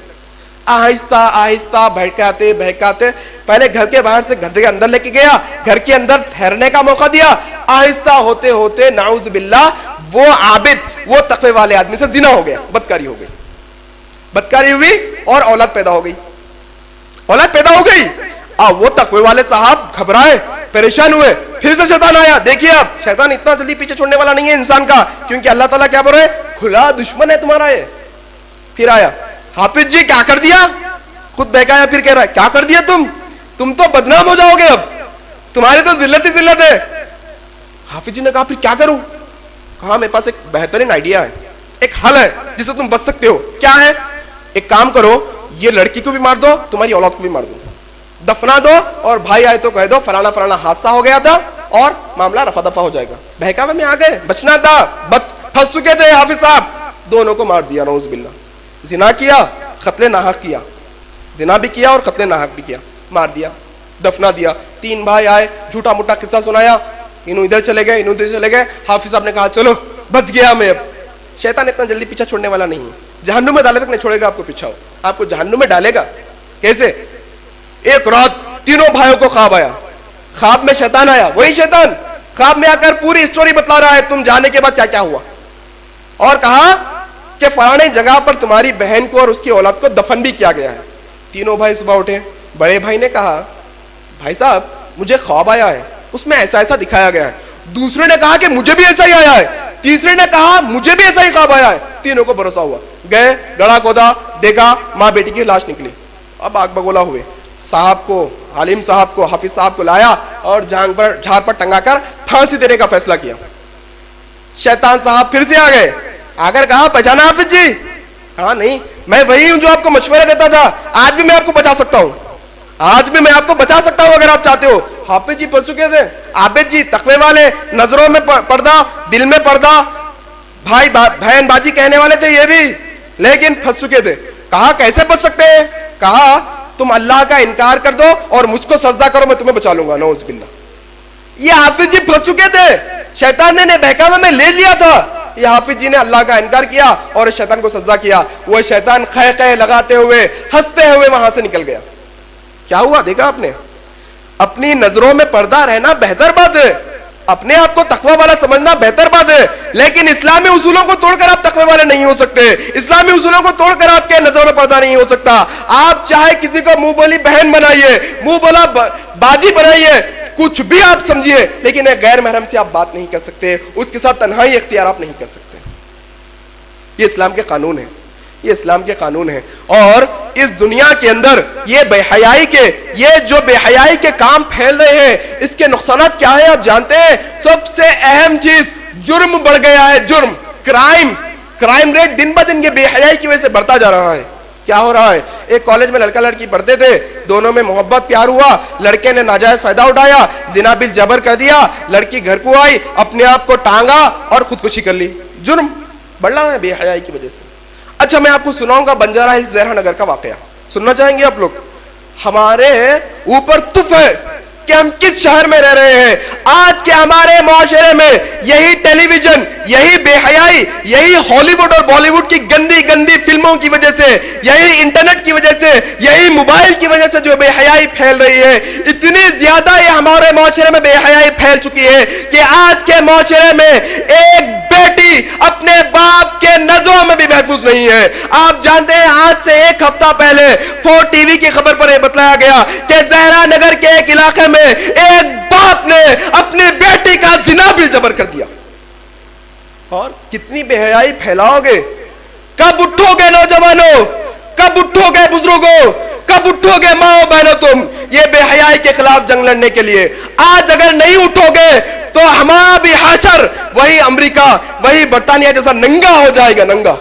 آہستہ آہستہ بہکاتے بہکاتے, پہلے گھر کے باہر سے گھر کے اندر لے کے گیا, گھر کے اندر ٹھہرنے کا موقع دیا. آہستہ ہوتے ہوتے نعوذ باللہ وہ عابد, وہ تقوی والے آدمی سے زنا ہو گیا, بدکاری ہو گئی, بدکاری ہوئی اور اولاد پیدا ہو گئی, اولاد پیدا ہو گئی. وہ تقوی والے صاحب گھبرائے, پریشان ہوئے. پھر سے شیطان آیا. دیکھیے اب شیطان اتنا جلدی پیچھے چھوڑنے والا نہیں ہے انسان کا, کیونکہ اللہ تعالیٰ کیا بول رہے ہیں, کھلا دشمن ہے تمہارا یہ. پھر آیا, حافظ جی کیا کر دیا, خود بہکایا. پھر کہہ رہا ہے کیا کر دیا تم تو بدنام ہو جاؤ گے, اب تمہاری تو ذلت ہی ذلت ہے. حافظ جی نے کہا پھر کیا کروں, کہا میرے پاس ایک بہترین آئیڈیا ہے, ایک حل ہے جس سے تم بچ سکتے ہو. کیا ہے, ایک کام کرو, یہ لڑکی کو بھی مار دو, تمہاری اولاد کو بھی مار دو, دفنا دو, اور بھائی آئے تو کہہ دو فلانا فلانا حادثہ ہو گیا تھا, اور معاملہ رفع دفع ہو جائے گا. بہکاوے میں آ گئے, بچنا تھا, پھنس چکے تھے حافظ صاحب. دونوں کو مار دیا, نعوذ باللہ. زنا کیا, قتل ناحق کیا, زنا بھی کیا اور قتل ناحق بھی کیا, مار دیا, دفنا دیا. 3 بھائی آئے, جھوٹا موٹا قصہ سنایا, انہوں ادھر چلے گئے, انہوں ادھر چلے گئے. حافظ صاحب نے کہا چلو بچ گیا میں. اب شیطان اتنا جلدی پیچھا چھوڑنے والا نہیں ہے, جہنم میں ڈالے تک نہیں چھوڑے گا آپ کو پیچھا, آپ کو جہنم میں ڈالے گا. کیسے, ایک رات تینوں بھائیوں کو خواب آیا, خواب میں شیطان آیا, وہی شیطان خواب میں آ کر پوری اسٹوری بتلا رہا ہے, تم جانے کے بعد کیا کیا ہوا, اور کہا کہ فلانے جگہ پر تمہاری بہن کو اور اس کی اولاد کو دفن بھی کیا گیا ہے. تینوں بھائی صبح اٹھے. بڑے بھائی نے کہا بھائی صاحب مجھے خواب آیا ہے, اس میں ایسا ایسا دکھایا گیا ہے. دوسرے نے کہا کہ مجھے بھی ایسا ہی آیا ہے. تیسرے نے کہا مجھے بھی ایسا ہی خواب آیا ہے. تینوں کو بھروسہ ہوا, گئے, گڑا کھودا, دیکھا ماں بیٹی کی لاش نکلی. اب آگ بگولا ہوئے. صاحب کو, عالم صاحب کو, حافظ صاحب کو لایا اور جھاڑ پر ٹنگا کر پھانسی دینے کا فیصلہ کیا. شیطان صاحب پھر سے آ گئے, آ کر کہا پہچانا حافظ جی, کہا نہیں میں وہی ہوں جو آپ کو مشورہ دیتا تھا, آج بھی میں آپ کو بچا سکتا ہوں, آج بھی میں آپ کو بچا سکتا ہوں اگر آپ چاہتے ہو. حافظ جی پھنس چکے تھے, عابد جی تقوی والے, نظروں میں پردہ, دل میں پردہ, بھائی بہن باجی کہنے والے تھے یہ بھی, لیکن پھنس چکے تھے. کہا کیسے بچ سکتے ہیں, کہا تم اللہ کا انکار کر دو اور مجھ کو سجدہ کرو, میں تمہیں بچا لوں گا. نعوذ باللہ. یہ حافظ جی پھنس چکے تھے, شیطان نے بہکاوے میں لے لیا تھا, یہ حافظ جی نے اللہ کا انکار کیا اور شیطان کو سجدہ کیا. وہ شیطان خے خے لگاتے ہوئے ہنستے ہوئے وہاں سے نکل گیا. کیا ہوا دیکھا آپ نے؟ اپنی نظروں میں پردہ رہنا بہتر بات ہے, اپنے آپ کو تقوی والا سمجھنا بہتر بات ہے, لیکن اسلامی اصولوں کو توڑ کر آپ تقوی والے نہیں ہو سکتے. اسلامی اصولوں کو توڑ کر آپ کے نظروں میں پردہ نہیں ہو سکتا. آپ چاہے کسی کو منہ بولی بہن بنائیے, منہ بولا باجی بنائیے, کچھ بھی آپ سمجھیے, لیکن ایک غیر محرم سے آپ بات نہیں کر سکتے, اس کے ساتھ تنہائی اختیار آپ نہیں کر سکتے. یہ اسلام کے قانون ہے, یہ اسلام کے قانون ہے. اور اس دنیا کے اندر یہ بے حیائی کے, یہ جو بے حیائی کے کام پھیل رہے ہیں, اس کے نقصانات کیا ہیں آپ جانتے ہیں؟ سب سے اہم چیز جرم بڑھ گیا ہے. جرم, کرائم ریٹ دن بہ دن یہ بے حیائی کی وجہ سے بڑھتا جا رہا ہے. کیا ہو رہا ہے؟ ایک کالج میں لڑکا لڑکی پڑھتے تھے, دونوں میں محبت پیار ہوا, لڑکے نے ناجائز فائدہ اٹھایا, زنا بل جبر کر دیا, لڑکی گھر کو آئی, اپنے آپ کو ٹانگا اور خودکشی کر لی. جرم بڑھ رہا ہے بے حیائی کی وجہ سے. اچھا میں آپ کو سناؤں گا بنجارہ ہلز زہرا نگر کا واقعہ, سننا چاہیں گے آپ لوگ؟ ہمارے اوپر تف ہے کہ ہم کس شہر میں رہ رہے ہیں. آج کے ہمارے معاشرے میں یہی ٹیلی ویژن, یہی بے حیائی, یہی ہالی ووڈ اور بالی ووڈ کی گندی گندی فلموں کی وجہ سے, یہی انٹرنیٹ کی وجہ سے, یہی موبائل کی وجہ سے جو بے حیائی پھیل رہی ہے, اتنی زیادہ یہ ہمارے معاشرے میں بے حیائی پھیل چکی ہے کہ آج کے معاشرے میں ایک بیٹی اپنے باپ کے نظروں میں بھی محفوظ نہیں ہے. آپ جانتے ہیں آج سے ایک ہفتہ پہلے 4 ٹی وی کی خبر پر یہ بتلایا گیا کہ زہرا نگر کے ایک علاقے میں ایک باپ نے اپنی بیٹی کا زنا بھی جبر کر دیا. اور کتنی بے حیائی پھیلاؤ گے؟ کب اٹھو گے نوجوانوں, کب اٹھو گے بزرگوں, کب اٹھو گے ماں بہنوں تم یہ بے حیائی کے خلاف جنگ لڑنے کے لیے؟ آج اگر نہیں اٹھو گے تو ہمارا بھی حشر وہی امریکہ, وہی برطانیہ جیسا ننگا ہو جائے گا. ننگا,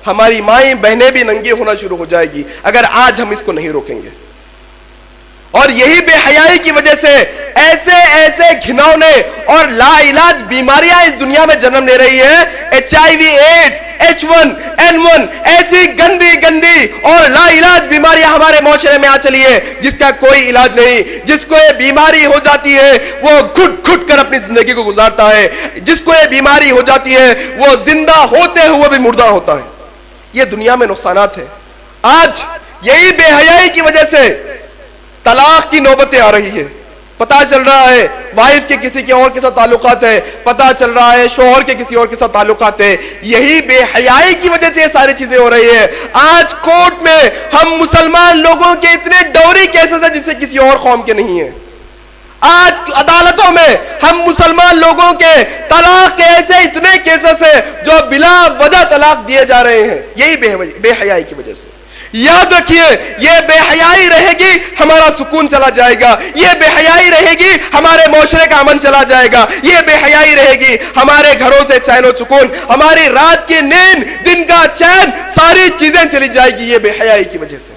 ہماری مائیں بہنیں بھی ننگی ہونا شروع ہو جائے گی اگر آج ہم اس کو نہیں روکیں گے. اور یہی بے حیائی کی وجہ سے ایسے ایسے گھناؤنے اور لا علاج بیماریاں اس دنیا میں جنم لے رہی ہے. HIV ایڈز, H1N1, ایسی گندی گندی اور لا علاج بیماریاں ہمارے معاشرے میں آ چلی ہے جس کا کوئی علاج نہیں. جس کو یہ بیماری ہو جاتی ہے وہ گھٹ گھٹ کر اپنی زندگی کو گزارتا ہے. جس کو یہ بیماری ہو جاتی ہے وہ زندہ ہوتے ہوئے بھی مردہ ہوتا ہے. یہ دنیا میں نقصانات ہیں. آج یہی بے حیائی کی وجہ سے طلاق کی نوبتیں آ رہی ہے. پتا چل رہا ہے وائف کے کسی کے اور کے ساتھ تعلقات ہے, پتا چل رہا ہے شوہر کے کسی اور کے ساتھ تعلقات ہے. یہی بے حیائی کی وجہ سے یہ ساری چیزیں ہو رہی ہے. آج کورٹ میں ہم مسلمان لوگوں کے اتنے ڈوری کیسز ہیں جسے کسی اور قوم کے نہیں ہیں. آج عدالتوں میں ہم مسلمان لوگوں کے طلاق کے ایسے اتنے کیسز ہیں جو بلا وجہ طلاق دیے جا رہے ہیں, یہی بے حیائی کی وجہ سے. یاد رکھیے یہ بے حیائی رہے گی ہمارا سکون چلا جائے گا, یہ بے حیائی رہے گی ہمارے معاشرے کا امن چلا جائے گا, یہ بے حیائی رہے گی ہمارے گھروں سے چین و سکون, ہماری رات کی نیند, دن کا چین, ساری چیزیں چلی جائے گی یہ بے حیائی کی وجہ سے.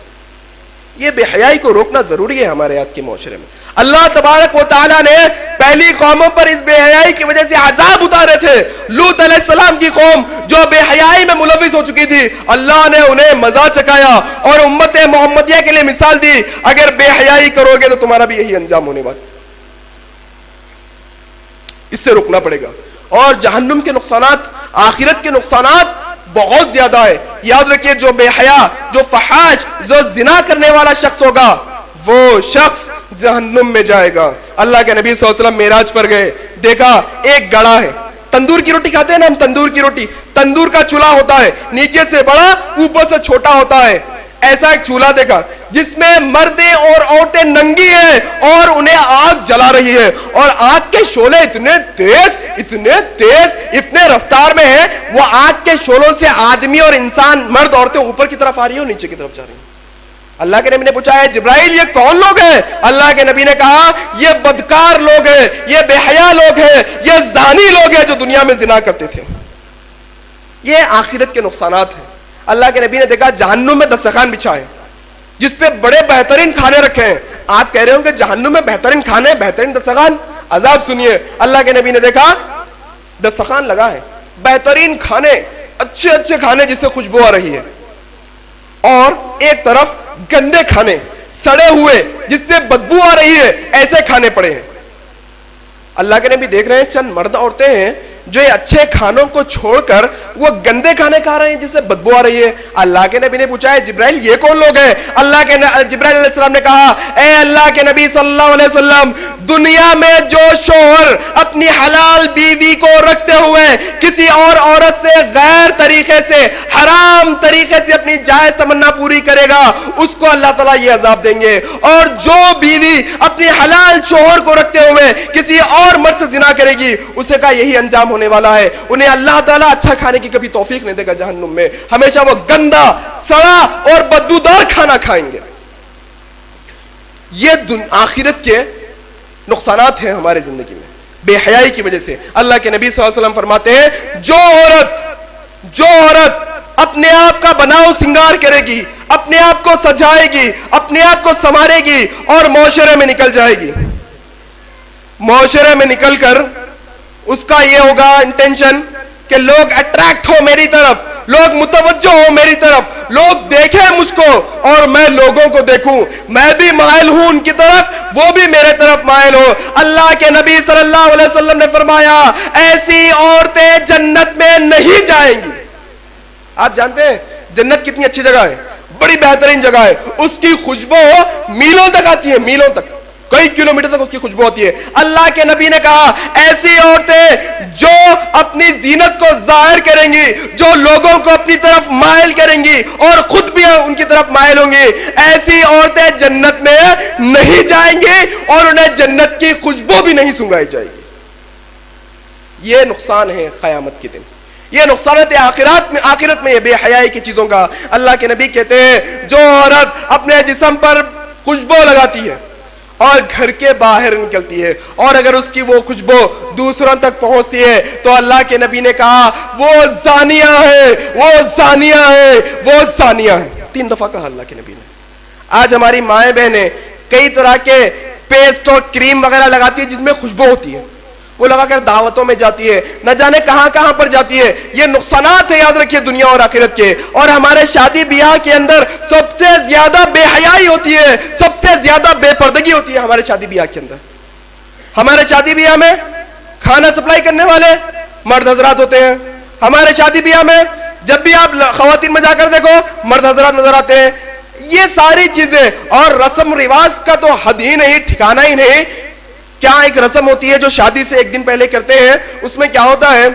یہ بے حیائی کو روکنا ضروری ہے ہمارے آج کے معاشرے میں. اللہ تبارک و تعالیٰ نے پہلی قوموں پر اس بے حیائی کی وجہ سے عذاب اتارے تھے. لوط علیہ السلام کی قوم جو بے حیائی میں ملوث ہو چکی تھی, اللہ نے انہیں مزہ چکایا اور امت محمدیہ کے لیے مثال دی, اگر بے حیائی کرو گے تو تمہارا بھی یہی انجام ہونے والا. اس سے رکنا پڑے گا. اور جہنم کے نقصانات, آخرت کے نقصانات بہت زیادہ ہے. یاد رکھیے جو بے حیا, جو فحاش, جو زنا کرنے والا شخص ہوگا وہ شخص جہنم میں جائے گا. اللہ کے نبی صلی اللہ علیہ وسلم معراج پر گئے, دیکھا ایک گڑا ہے. تندور کی روٹی کھاتے ہیں نا ہم, تندور کی روٹی, تندور کا چولہا ہوتا ہے, نیچے سے بڑا اوپر سے چھوٹا ہوتا ہے. ایسا ایک چولہا دیکھا جس میں مردیں اور عورتیں ننگی ہیں اور انہیں آگ جلا رہی ہے, اور آگ کے شعلے اتنے تیز اتنے رفتار میں ہیں, وہ آگ کے شعلوں سے آدمی اور انسان, مرد عورتیں اوپر کی طرف آ رہی ہیں اور نیچے کی طرف جا رہی ہیں. اللہ کے نبی نے پوچھا ہے جبرائیل یہ کون لوگ ہیں؟ اللہ کے نبی نے کہا یہ بدکار لوگ ہیں, یہ بے حیا لوگ ہیں, یہ زانی لوگ ہیں جو دنیا میں زنا کرتے تھے. یہ آخرت کے نقصانات ہیں. اللہ کے نبی نے دیکھا جہنم میں دسترخوان بچھا ہے جس پہ بڑے بہترین کھانے رکھے ہیں. آپ کہہ رہے ہوں کہ جہنم میں بہترین کھانے, بہترین دسترخوان, عذاب سنیے. اللہ کے نبی نے دیکھا دسترخوان لگا ہے, بہترین کھانے, اچھے اچھے کھانے جس سے خوشبو آ رہی ہے, اور ایک طرف گندے کھانے, سڑے ہوئے جس سے بدبو آ رہی ہے, ایسے کھانے پڑے ہیں. اللہ کے نبی دیکھ رہے ہیں چند مرد عورتیں ہیں جو یہ اچھے کھانوں کو چھوڑ کر وہ گندے کھانے کھا رہے ہیں جس سے بدبو آ رہی ہے. اللہ کے نبی نے پوچھا ہے جبرائیل یہ کون لوگ ہیں؟ جبرائیل علیہ السلام نے کہا اے اللہ کے نبی صلی اللہ علیہ وسلم دنیا میں جو شوہر اپنی حلال بیوی کو رکھتے ہوئے کسی اور عورت سے غیر طریقے سے حرام طریقے سے اپنی جائز تمنا پوری کرے گا اس کو اللہ تعالیٰ یہ عذاب دیں گے, اور جو بیوی اپنی حلال شوہر کو رکھتے ہوئے کسی اور مرد سے زنا کرے گی اسے کا یہی انجام ہونے والا ہے. انہیں اللہ تعالیٰ اچھا کھانے کی کبھی توفیق نہیں دے گا جہنم میں, ہمیشہ وہ گندا سڑا اور بدبودار کھانا کھائیں گے. یہ آخرت کے نقصانات ہیں ہمارے زندگی میں بے حیائی کی وجہ سے. اللہ کے نبی صلی اللہ علیہ وسلم فرماتے ہیں جو عورت اپنے آپ کا بناؤ سنگار کرے گی, اپنے آپ کو سجائے گی, اپنے آپ کو سنوارے گی اور معاشرے میں نکل جائے گی, معاشرے میں نکل کر اس کا یہ ہوگا انٹینشن کہ لوگ اٹریکٹ ہو میری طرف, لوگ متوجہ ہو میری طرف, لوگ دیکھیں مجھ کو اور میں لوگوں کو دیکھوں, میں بھی مائل ہوں ان کی طرف, وہ بھی میرے طرف مائل ہو. اللہ کے نبی صلی اللہ علیہ وسلم نے فرمایا ایسی عورتیں جنت میں نہیں جائیں گی. آپ جانتے ہیں جنت کتنی اچھی جگہ ہے, بڑی بہترین جگہ ہے, اس کی خوشبو میلوں تک آتی ہے, میلوں تک, کئی کلومیٹر تک اس کی خوشبو ہوتی ہے. اللہ کے نبی نے کہا ایسی عورتیں جو اپنی زینت کو ظاہر کریں گی, جو لوگوں کو اپنی طرف مائل کریں گی اور خود بھی ان کی طرف مائل ہوں گی, ایسی عورتیں جنت میں نہیں جائیں گی اور انہیں جنت کی خوشبو بھی نہیں سنگائی جائے گی. یہ نقصان ہے قیامت کے دن, یہ نقصانات آخرت میں یہ بے حیائی کی چیزوں کا. اللہ کے نبی کہتے ہیں جو عورت اپنے جسم پر خوشبو لگاتی ہے اور گھر کے باہر نکلتی ہے اور اگر اس کی وہ خوشبو دوسروں تک پہنچتی ہے تو اللہ کے نبی نے کہا وہ زانیہ ہے, وہ زانیہ ہے, وہ زانیہ ہے. 3 دفعہ کہا اللہ کے نبی نے. آج ہماری مائیں بہنیں کئی طرح کے پیسٹ اور کریم وغیرہ لگاتی ہے جس میں خوشبو ہوتی ہے, وہ لگا کر دعوتوں میں جاتی ہے, نہ جانے کہاں کہاں پر جاتی ہے. یہ نقصانات ہیں یاد رکھیے دنیا اور آخرت کے. اور ہمارے شادی بیاہ کے اندر سب سے زیادہ بے حیائی ہوتی ہے, سب سے زیادہ بے پردگی ہوتی ہے ہمارے شادی بیاہ کے اندر. ہمارے شادی بیاہ میں کھانا سپلائی کرنے والے مرد حضرات ہوتے ہیں. ہمارے شادی بیاہ میں جب بھی آپ خواتین میں جا کر دیکھو مرد حضرات نظر آتے ہیں. یہ ساری چیزیں اور رسم رواج کا تو حد ہی نہیں, ٹھکانہ ہی نہیں. کیا ایک رسم ہوتی ہے جو شادی سے ایک دن پہلے کرتے ہیں, اس میں کیا ہوتا ہے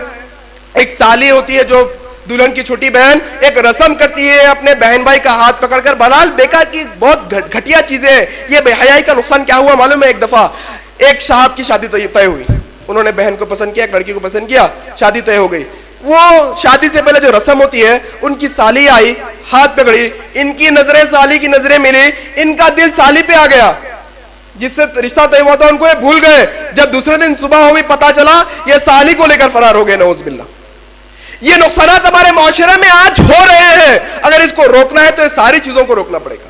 ایک سالی ہوتی ہے جو دلہن کی چھوٹی بہن ایک رسم کرتی ہے اپنے بہن بھائی کا ہاتھ پکڑ کر. بہرحال بیکار کی بہت گھٹیا چیزیں ہیں. یہ بے حیائی کا نقصان کیا ہوا معلوم ہے؟ ایک دفعہ ایک صاحب کی شادی طے ہوئی, انہوں نے بہن کو پسند کیا, ایک لڑکی کو پسند کیا, شادی طے ہو گئی. وہ شادی سے پہلے جو رسم ہوتی ہے ان کی سالی آئی, ہاتھ پکڑی, ان کی نظریں سالی کی نظریں ملی, ان کا دل سالی پہ آ گیا, جس سے رشتہ طے ہوا تھا ان کو یہ بھول گئے. جب دوسرے دن صبح ہوئی پتا چلا یہ سالی کو لے کر فرار ہو گئے, نعوذ باللہ. یہ نقصانات ہمارے معاشرے میں آج ہو رہے ہیں. اگر اس کو روکنا ہے تو یہ ساری چیزوں کو روکنا پڑے گا,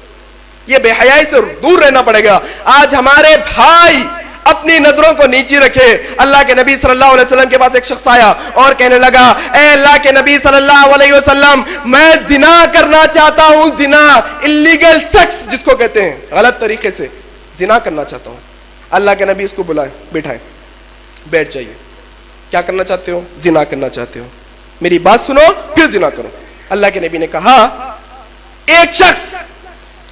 یہ بے حیائی سے دور رہنا پڑے گا. آج ہمارے بھائی اپنی نظروں کو نیچی رکھے. اللہ کے نبی صلی اللہ علیہ وسلم کے پاس ایک شخص آیا اور کہنے لگا اے اللہ کے نبی صلی اللہ علیہ وسلم میں زنا کرنا چاہتا ہوں, زنا, اللیگل سیکس جس کو کہتے ہیں, غلط طریقے سے زنا کرنا چاہتا ہوں. اللہ کے نبی اس کو بلائے, بیٹھائے, بیٹھ جائیے, کیا کرنا چاہتے ہو؟ زنا کرنا چاہتے ہو, میری بات سنو پھر زنا کرو. اللہ کے نبی نے کہا ایک شخص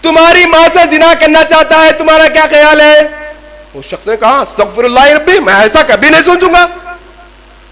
تمہاری ماں سے زنا کرنا چاہتا ہے, تمہارا کیا خیال ہے؟ اس شخص نے کہا استغفر اللہ ربی, میں ایسا کبھی نہیں سوچوں گا.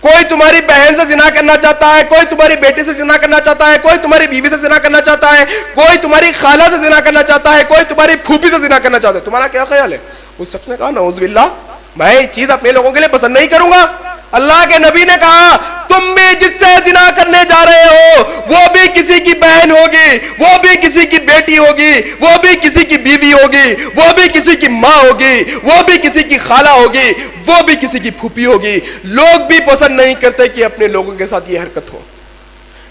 کوئی تمہاری بہن سے زنا کرنا چاہتا ہے, کوئی تمہاری بیٹی سے زنا کرنا چاہتا ہے, کوئی تمہاری بیوی سے زنا کرنا چاہتا ہے, کوئی تمہاری خالہ سے زنا کرنا چاہتا ہے, کوئی تمہاری پھوپھی سے زنا کرنا چاہتا ہے, تمہارا کیا خیال ہے؟ اس شخص نے کہا نعوذ باللہ, میں یہ چیز اپنے لوگوں کے لیے پسند نہیں کروں گا. اللہ کے نبی نے کہا تم بھی جس سے زنا کرنے جا رہے ہو وہ بھی کسی کی بہن ہوگی, وہ بھی کسی کی بیٹی ہوگی, وہ بھی کسی کی بیوی ہوگی, وہ بھی کسی کی ماں ہوگی, وہ بھی کسی کی خالہ ہوگی, وہ بھی کسی کی پھوپھی ہوگی. لوگ بھی پسند نہیں کرتے کہ اپنے لوگوں کے ساتھ یہ حرکت ہو.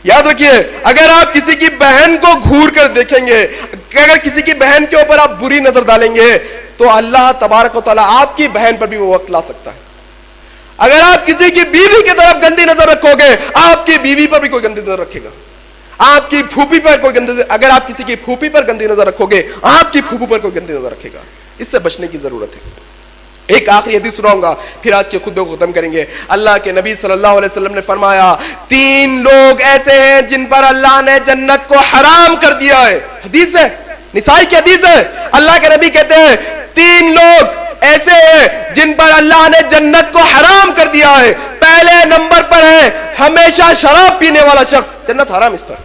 یاد رکھیے اگر آپ کسی کی بہن کو گھور کر دیکھیں گے, اگر کسی کی بہن کے اوپر آپ بری نظر ڈالیں گے تو اللہ تبارک و تعالیٰ آپ کی بہن پر بھی وہ وقت لا سکتا ہے. اگر آپ کسی کی بیوی کی طرف گندی نظر رکھو گے آپ کی بیوی پر بھی کوئی گندی نظر رکھے گا, آپ کی پھوپھی پر کوئی گندی نظر, اگر آپ کسی کی پھوپھی پر گندی نظر رکھو گے آپ کی پھوپھی پر کوئی گندی نظر رکھے گا. اس سے بچنے کی ضرورت ہے. ایک آخری حدیث سناؤں گا پھر آج کے خطبے کو ختم کریں گے. اللہ کے نبی صلی اللہ علیہ وسلم نے فرمایا 3 لوگ ایسے ہیں جن پر اللہ نے جنت کو حرام کر دیا ہے. حدیث ہے، نسائی کی حدیث ہے. اللہ کے نبی کہتے ہیں 3 لوگ ایسے ہیں جن پر اللہ نے جنت کو حرام کر دیا ہے. پہلے نمبر پر ہے ہمیشہ شراب پینے والا شخص، جنت حرام اس پر،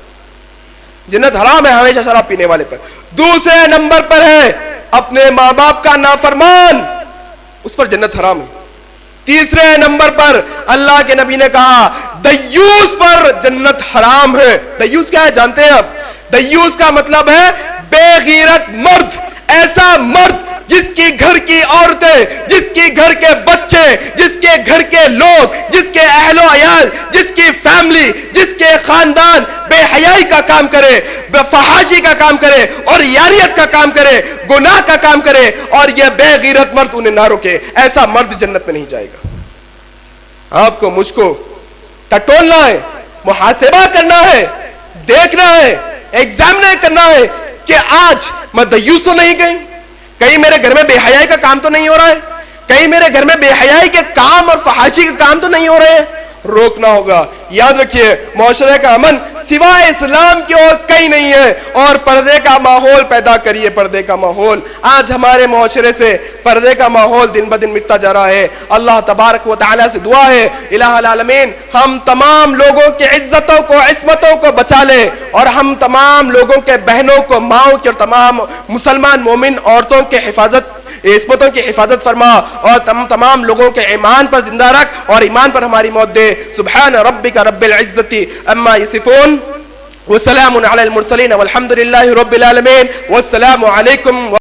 جنت حرام ہے ہمیشہ شراب پینے والے پر. دوسرے نمبر پر ہے اپنے ماں باپ کا نافرمان، اس پر جنت حرام ہے. تیسرے نمبر پر اللہ کے نبی نے کہا دیوس پر جنت حرام ہے. دیوس کیا ہے جانتے ہیں آپ؟ دیوس کا مطلب ہے بے غیرت مرد، ایسا مرد جس کی گھر کی عورتیں، جس کی گھر کے بچے، جس کے گھر کے لوگ، جس کے اہل و عیال، جس کی فیملی، جس کے خاندان بے حیائی کا کام کرے، بے فحاشی کا کام کرے اور یاریت کا کام کرے، گناہ کا کام کرے اور یہ بے غیرت مرد انہیں نہ روکے، ایسا مرد جنت میں نہیں جائے گا. آپ کو مجھ کو ٹٹولنا ہے، محاسبہ کرنا ہے، دیکھنا ہے، ایگزامن کرنا ہے کہ آج میں دیوس تو نہیں گئی، کہیں میرے گھر میں بے حیائی کا کام تو نہیں ہو رہا ہے، کہیں میرے گھر میں بے حیائی کے کام اور فحاشی کے کام تو نہیں ہو رہے ہیں. روکنا ہوگا. یاد رکھیے معاشرے کا امن سوائے اسلام کی اور کہیں نہیں ہے. اور پردے کا ماحول پیدا کریے، پردے کا ماحول. آج ہمارے معاشرے سے پردے کا ماحول دن بدن مٹتا جا رہا ہے. اللہ تبارک و تعالی سے دعا ہے الہ العالمین ہم تمام لوگوں کی عزتوں کو، عصمتوں کو بچا لے اور ہم تمام لوگوں کے بہنوں کو، ماؤں کی اور تمام مسلمان مومن عورتوں کے عصمتوں کی حفاظت فرما اور تمام لوگوں کے ایمان پر زندہ رکھ اور ایمان پر ہماری موت دے. سبحان ربک رب العزت اما یصفون وسلام علی المرسلین والحمد للہ رب العالمین والسلام علیکم.